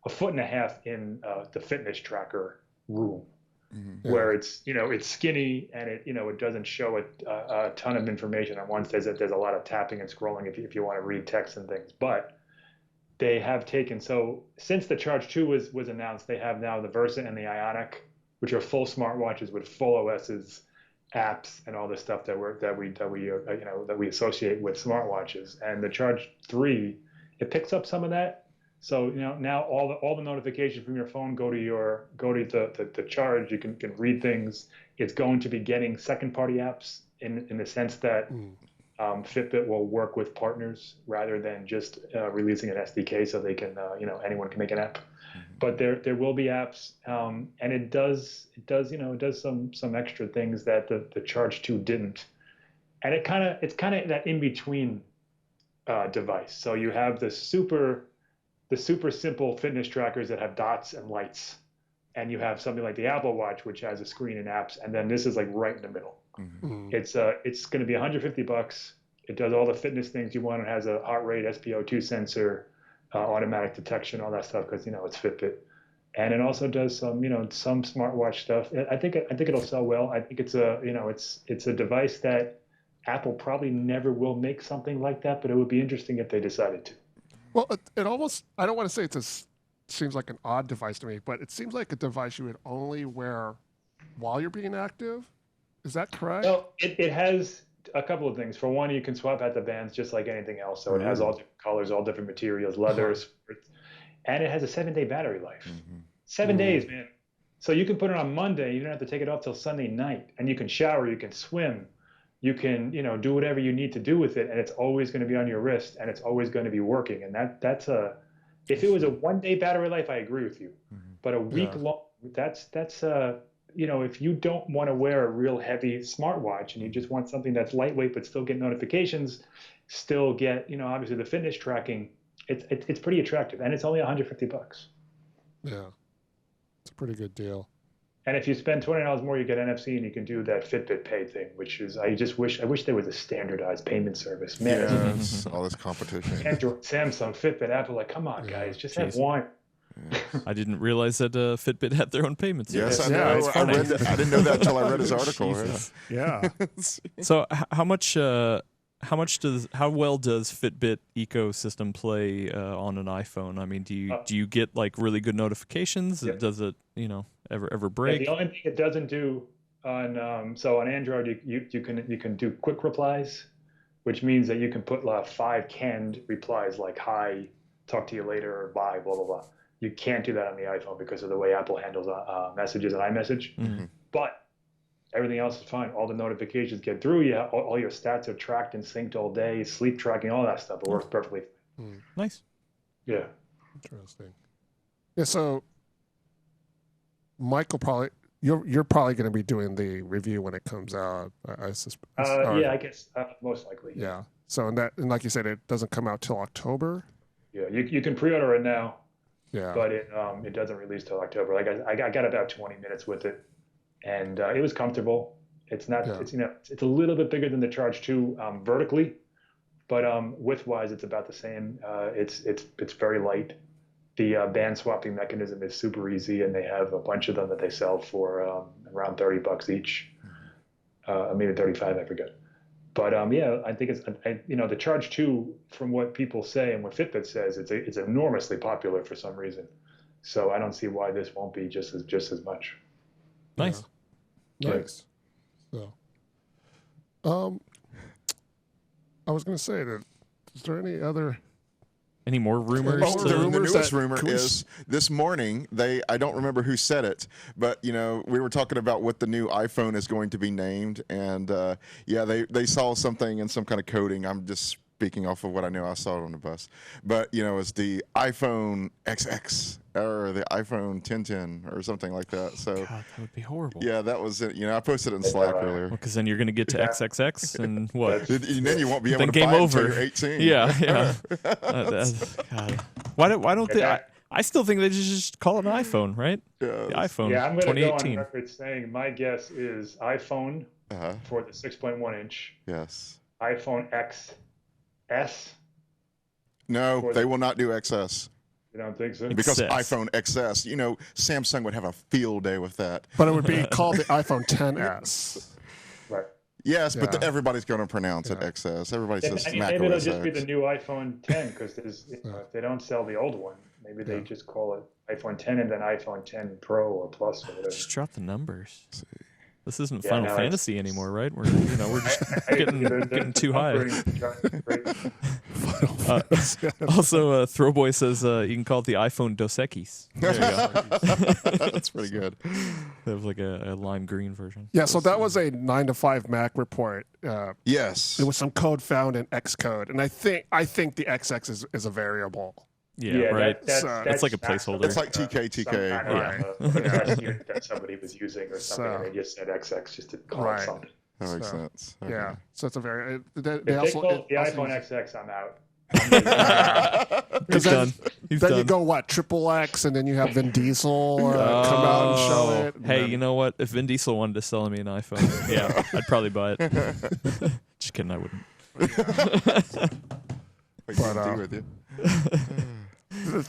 a foot and a half in the fitness tracker room, where it's skinny and it doesn't show a ton of information on one. There's a lot of tapping and scrolling if you want to read text and things, but they have taken, so since the Charge 2 was announced, they have now the Versa and the Ionic, which are full smartwatches with full OS's, apps, and all this stuff that we associate with smartwatches. And the Charge 3, it picks up some of that. So now all the notifications from your phone go to the Charge. You can read things. It's going to be getting second-party apps in the sense that Fitbit will work with partners rather than just releasing an SDK so they can anyone can make an app. But there will be apps, and it does some extra things that the Charge 2 didn't. And it's kind of that in between device. So you have the super simple fitness trackers that have dots and lights, and you have something like the Apple Watch, which has a screen and apps, and then this is like right in the middle. It's going to be $150. It does all the fitness things you want. It has a heart rate, SpO2 sensor, automatic detection, all that stuff, because it's Fitbit, and it also does some some smartwatch stuff. I think it'll sell well. I think it's a device that Apple probably never will make something like that, but it would be interesting if they decided to. Well, it almost, I don't want to say seems like an odd device to me, but it seems like a device you would only wear while you're being active. Is that correct? Well, it has a couple of things. For one, you can swap out the bands just like anything else. So it has all different colors, all different materials, leathers, and it has a 7-day battery life. 7 days, man. So you can put it on Monday. You don't have to take it off till Sunday night, and you can shower, you can swim, you can do whatever you need to do with it, and it's always going to be on your wrist, and it's always going to be working. And that's if it was a 1-day battery life, I agree with you. But a week long, that's if you don't want to wear a real heavy smartwatch and you just want something that's lightweight but still get notifications, still get obviously the fitness tracking, it's pretty attractive, and it's only $150. Yeah, it's a pretty good deal. And if you spend $20 more, you get NFC, and you can do that Fitbit Pay thing, which is I wish there was a standardized payment service. Man, all this competition. Android, Samsung, Fitbit, Apple, come on, guys, just have one. I didn't realize that Fitbit had their own payment service. Yes, I know. I didn't know that until I read his article. Yeah. So how well does Fitbit ecosystem play on an iPhone? I mean, do you get like really good notifications? Yeah. Does it ever break? Yeah, the only thing it doesn't do on on Android, you can do quick replies, which means that you can put 5 canned replies like hi, talk to you later, or bye, blah blah blah. You can't do that on the iPhone because of the way Apple handles messages and iMessage. But everything else is fine. All the notifications get through. Yeah, all your stats are tracked and synced all day. Sleep tracking, all that stuff. It works perfectly. Nice. Yeah. Interesting. Yeah. So, Michael, you're probably going to be doing the review when it comes out. I suspect. Yeah, I guess most likely. Yeah. So and like you said, it doesn't come out till October. Yeah, you can pre-order it now. Yeah. But it doesn't release till October. Like I got about 20 minutes with it, and it was comfortable. It's not. Yeah. It's a little bit bigger than the Charge 2 vertically, but width-wise, it's about the same. It's very light. The band swapping mechanism is super easy, and they have a bunch of them that they sell for around $30 each, maybe 35, I forget. But I think it's the Charge 2, from what people say and what Fitbit says, it's enormously popular for some reason. So I don't see why this won't be just as much. Nice. Yeah. Nice. So, I was going to say that. Is there any more rumors? The newest rumor is this morning. I don't remember who said it, but we were talking about what the new iPhone is going to be named, and they saw something in some kind of coding. I'm just speaking off of what I knew I saw it on the bus. But, it's the iPhone XX or the iPhone 1010 or something like that. So, God, that would be horrible. yeah, that was it. I posted it in Slack earlier. Because then you're going to get to XXX and what? And then you won't be able Then to game buy it over. until you're 18. Yeah. God. Why don't they? I still think they should just call it an iPhone, right? Yeah. The iPhone. Yeah, I'm going to go on 2018. record saying my guess is iPhone for the 6.1 inch, Yes. iPhone XS. No, they will not do XS. You don't think so? Because XS. iPhone XS, Samsung would have a field day with that. But it would be called the iPhone 10s. Right. Yes, but Yeah. everybody's going to pronounce it XS. Everybody says Maybe Mac it'll OS just be X. the new iPhone 10 because if they don't sell the old one, maybe they just call it iPhone 10 and then iPhone 10 Pro or Plus or whatever. Just drop the numbers. This isn't Yeah, Final no, Fantasy anymore, right? We're just getting too high. Also, Throwboy says you can call it the iPhone Dos Equis. There you go. That's pretty good. That was like a lime green version. Yeah, so that was a 9 to 5 Mac report. Yes. There was some code found in Xcode, and I think the XX is a variable. Yeah, right. That's like a placeholder. It's like TK. That somebody was using or something, and they just said XX just to call it something. That makes So, sense. Okay. Yeah, so it's a very. They If they also, call it the also iPhone use- XX, I'm out. He's then- done. He's Then done. you go what Triple X, and then you have Vin Diesel come out and show it. and Hey, then- you know what? If Vin Diesel wanted to sell me an iPhone, yeah, I'd probably buy it. Just kidding, I wouldn't. What But, can do with you?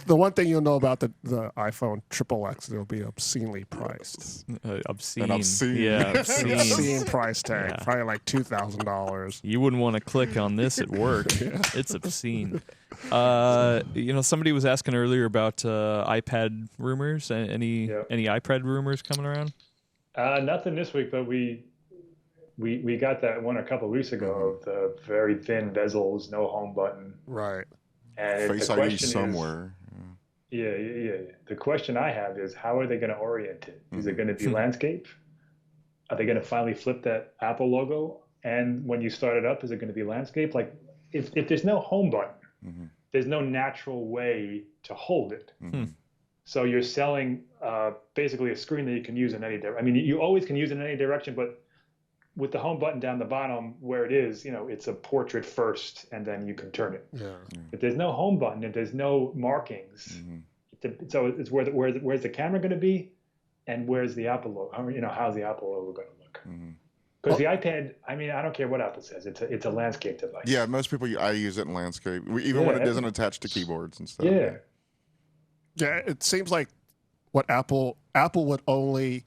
The one thing you'll know about the iPhone Triple X, it'll be obscenely priced. Obscene. An obscene. Yeah, obscene. Obscene price tag, Yeah. probably like $2,000. You wouldn't want to click on this at work. It's obscene. Somebody was asking earlier about iPad rumors. Any iPad rumors coming around? Nothing this week, but we got that one a couple of weeks ago of the very thin bezels, no home button. Right. And Face the ID question somewhere. Yeah. The question I have is, how are they going to orient it? Is it going to be landscape? Are they going to finally flip that Apple logo? And when you start it up, is it going to be landscape? Like, if there's no home button, there's no natural way to hold it. So you're selling basically a screen that you can use in any direction. I mean, you always can use it in any direction, but with the home button down the bottom where it is, it's a portrait first, and then you can turn it. Yeah. If there's no home button, if there's no markings, so it's where's the camera going to be, and where's the Apple logo? How's the Apple logo going to look? Because the iPad, I mean, I don't care what Apple says, it's a landscape device. Yeah, most people, I use it in landscape, even when it doesn't attach to keyboards and stuff. Yeah. Yeah, it seems like what Apple would only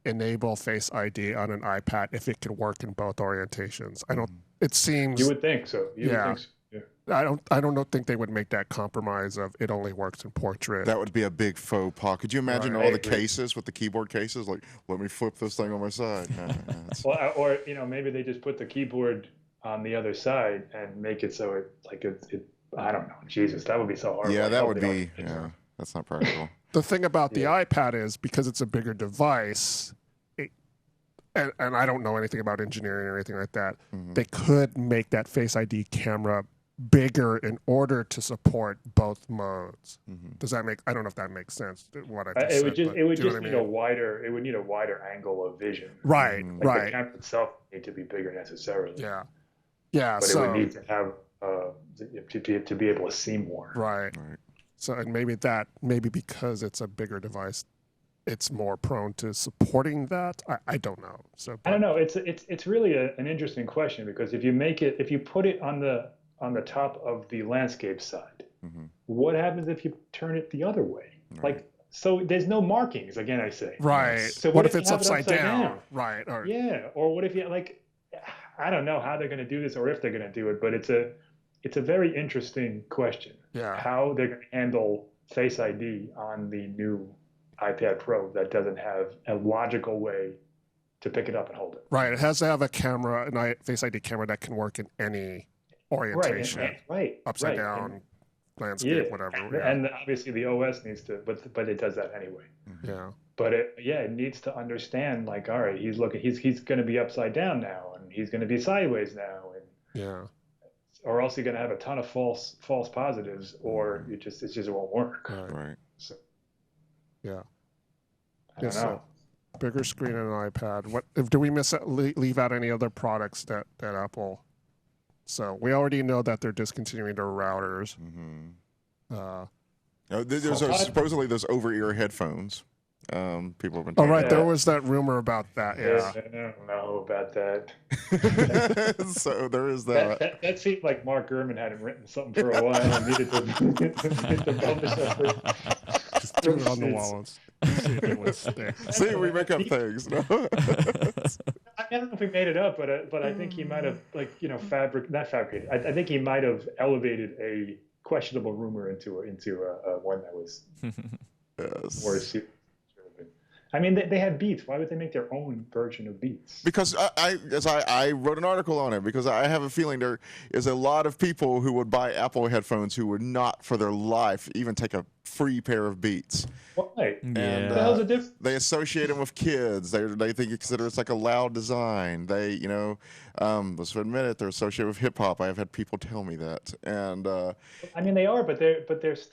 enable Face ID on an iPad if it can work in both orientations. I don't. It seems. You would think so. You would think so. Yeah. I don't think they would make that compromise of it only works in portrait. That would be a big faux pas. Could you imagine Right. all the cases with the keyboard cases? Like, let me flip this thing on my side. No, it's- Well, or maybe they just put the keyboard on the other side and make it so it I don't know. Jesus, that would be so hard. yeah, I that hope would they don't be. do that. Yeah, that's not practical. The thing about the iPad is because it's a bigger device, and I don't know anything about engineering or anything like that, they could make that Face ID camera bigger in order to support both modes. Does that make? I don't know if that makes sense. What I just It said, would just but it would do you know just what I need a mean? wider it would need a wider angle of vision. Right, Like right, the camera itself need to be bigger necessarily. yeah. But So it would need to have to be able to see more. right. Right. So and maybe because it's a bigger device, it's more prone to supporting that. I don't know. So I don't know. It's really an interesting question because if you put it on the top of the landscape side, what happens if you turn it the other way? Like, so there's no markings. Again, I say. right. So what if you it's have it upside down? Right. Or, Yeah. Or what if you I don't know how they're going to do this or if they're going to do it, but it's a very interesting question. Yeah. How they're going to handle Face ID on the new iPad Pro that doesn't have a logical way to pick it up and hold it. Right. It has to have a camera, Face ID camera that can work in any orientation, Right. upside right. down, landscape, whatever. Yeah. And obviously the OS needs to, but it does that anyway. yeah. But it needs to understand, like, all right, he's going to be upside down now, and he's going to be sideways now, and Yeah. or else you're going to have a ton of false positives, or it just won't work. Right. So Yeah. I don't know. Bigger screen and an iPad. What do we leave out any other products that Apple? So we already know that they're discontinuing their routers. There's supposedly those over-ear headphones. People have been. Oh right, there was that rumor about that. Yeah. I don't know about that. So there is that. That seemed like Mark Gurman hadn't written something for a while and needed to publish something. Just threw it on the wall and see if it would stick. See, we make up things. No? I don't know if he made it up, but I think he might have, not fabricated. I think he might have elevated a questionable rumor into a one that was more serious. I mean, they had Beats. Why would they make their own version of Beats? Because I wrote an article on it, because I have a feeling there is a lot of people who would buy Apple headphones who would not for their life even take a free pair of Beats. Why? And What the hell's the difference? they associate them with kids. They consider it's like a loud design. They, let's admit it, they're associated with hip hop. I have had people tell me that. And I mean, they are, but they're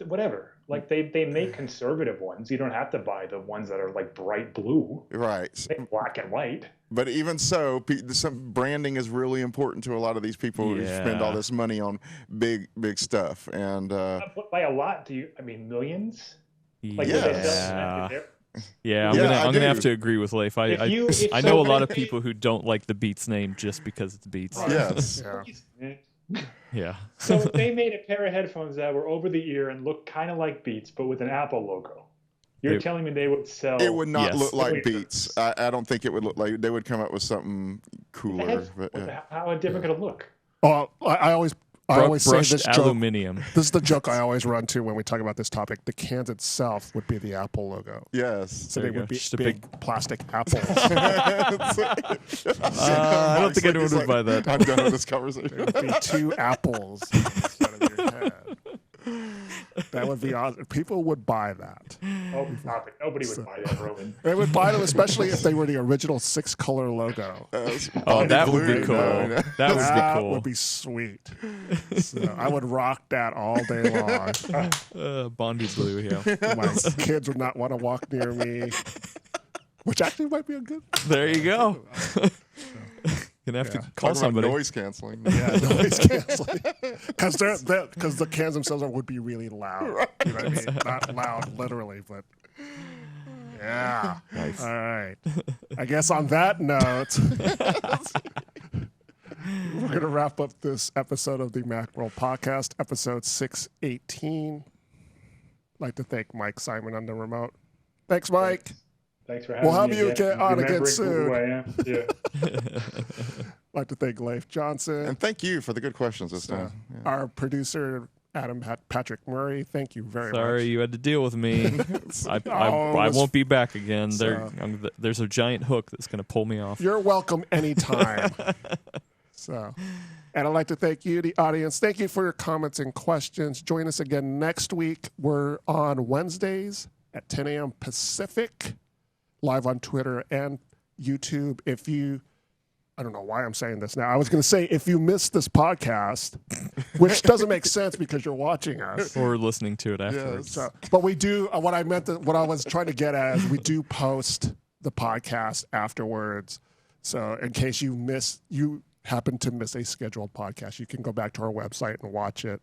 whatever. Like they make conservative ones. You don't have to buy the ones that are like bright blue. right. They make black and white. But even so, some branding is really important to a lot of these people who spend all this money on big stuff. And By a lot, I mean millions? Like, Yeah. Yeah, I'm Yeah, gonna have to agree with Leif. I If know a so lot of many- people who don't like the Beats name just because it's Beats. yes. Yeah. Yeah. So if they made a pair of headphones that were over the ear and looked kind of like Beats, but with an Apple logo, you're telling me they would sell? It would not Yes. look like Beats. I don't think it would look like. They would come up with something cooler. But, yeah. How different could it look? Oh, I always say Brushed this joke. aluminium. This is the joke I always run to when we talk about this topic. The cans itself would be the Apple logo. Yes. So There they you would go. be Just a big plastic apples. I don't think anyone would buy that. I'm done with this conversation. It would be two apples instead of your head. That would be awesome. People would buy that. Oh, stop it! Nobody would buy that, Roman. They would buy them, especially if they were the original 6-color logo. Oh, that would be Blue, cool. no, no. That would be That cool. would be sweet. So I would rock that all day long. Bondi Blue, yeah. My kids would not want to walk near me, which actually might be a good. There you go. Gonna have to call Talk about somebody. noise canceling. Yeah, noise canceling. Because the cans themselves would be really loud. You know what I mean? Not loud literally, but yeah. Nice. All right. I guess on that note, we're going to wrap up this episode of the Macworld Podcast, episode 618. I'd like to thank Mike Simon on the remote. Thanks, Mike. Thanks for having me. We'll have you get on again Remembering soon. who I am. Yeah. I'd like to thank Leif Johnson. And thank you for the good questions this time. Yeah. Our producer, Adam Patrick Murray. Thank you very much. Sorry you had to deal with me. I won't be back again. There's a giant hook that's going to pull me off. You're welcome anytime. And I'd like to thank you, the audience. Thank you for your comments and questions. Join us again next week. We're on Wednesdays at 10 a.m. Pacific, live on Twitter and YouTube. I don't know why I'm saying this now. I was going to say, if you missed this podcast, which doesn't make sense because you're watching us. Or listening to it afterwards. Yes. But we do, what I was trying to get at is we do post the podcast afterwards. So in case you happen to miss a scheduled podcast, you can go back to our website and watch it.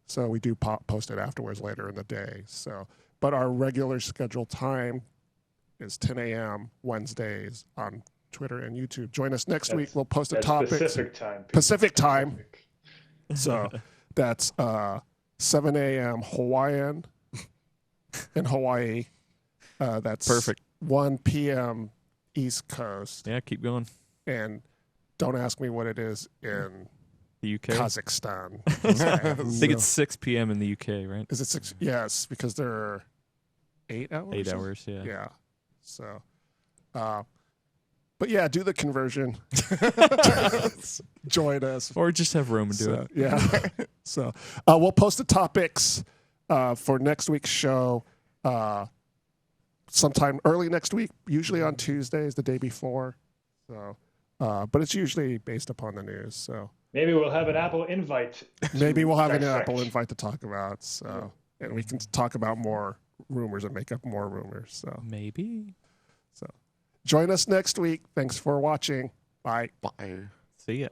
So we do post it afterwards later in the day. But our regular scheduled time is 10 a.m. Wednesdays on Twitter and YouTube. Join us next week. We'll post a topic. Pacific time. Pacific time. So that's 7 a.m. Hawaiian in Hawaii. That's Perfect. 1 p.m. East Coast. Yeah, keep going. And don't ask me what it is in The UK. Kazakhstan. I think it's 6 p.m. in the UK, right? Is it 6? Yes, because there are 8 hours. 8 hours, yeah. Yeah. So, but yeah, do the conversion. Join us. Or just have Roman do it. Yeah. So we'll post the topics for next week's show sometime early next week, usually on Tuesdays, the day before. So, but it's usually based upon the news. So maybe we'll have an Apple invite. Maybe we'll have an dissect. Apple invite to talk about. So, and we can talk about more rumors and make up more rumors. So Maybe. join us next week. Thanks for watching. Bye. Bye. See ya.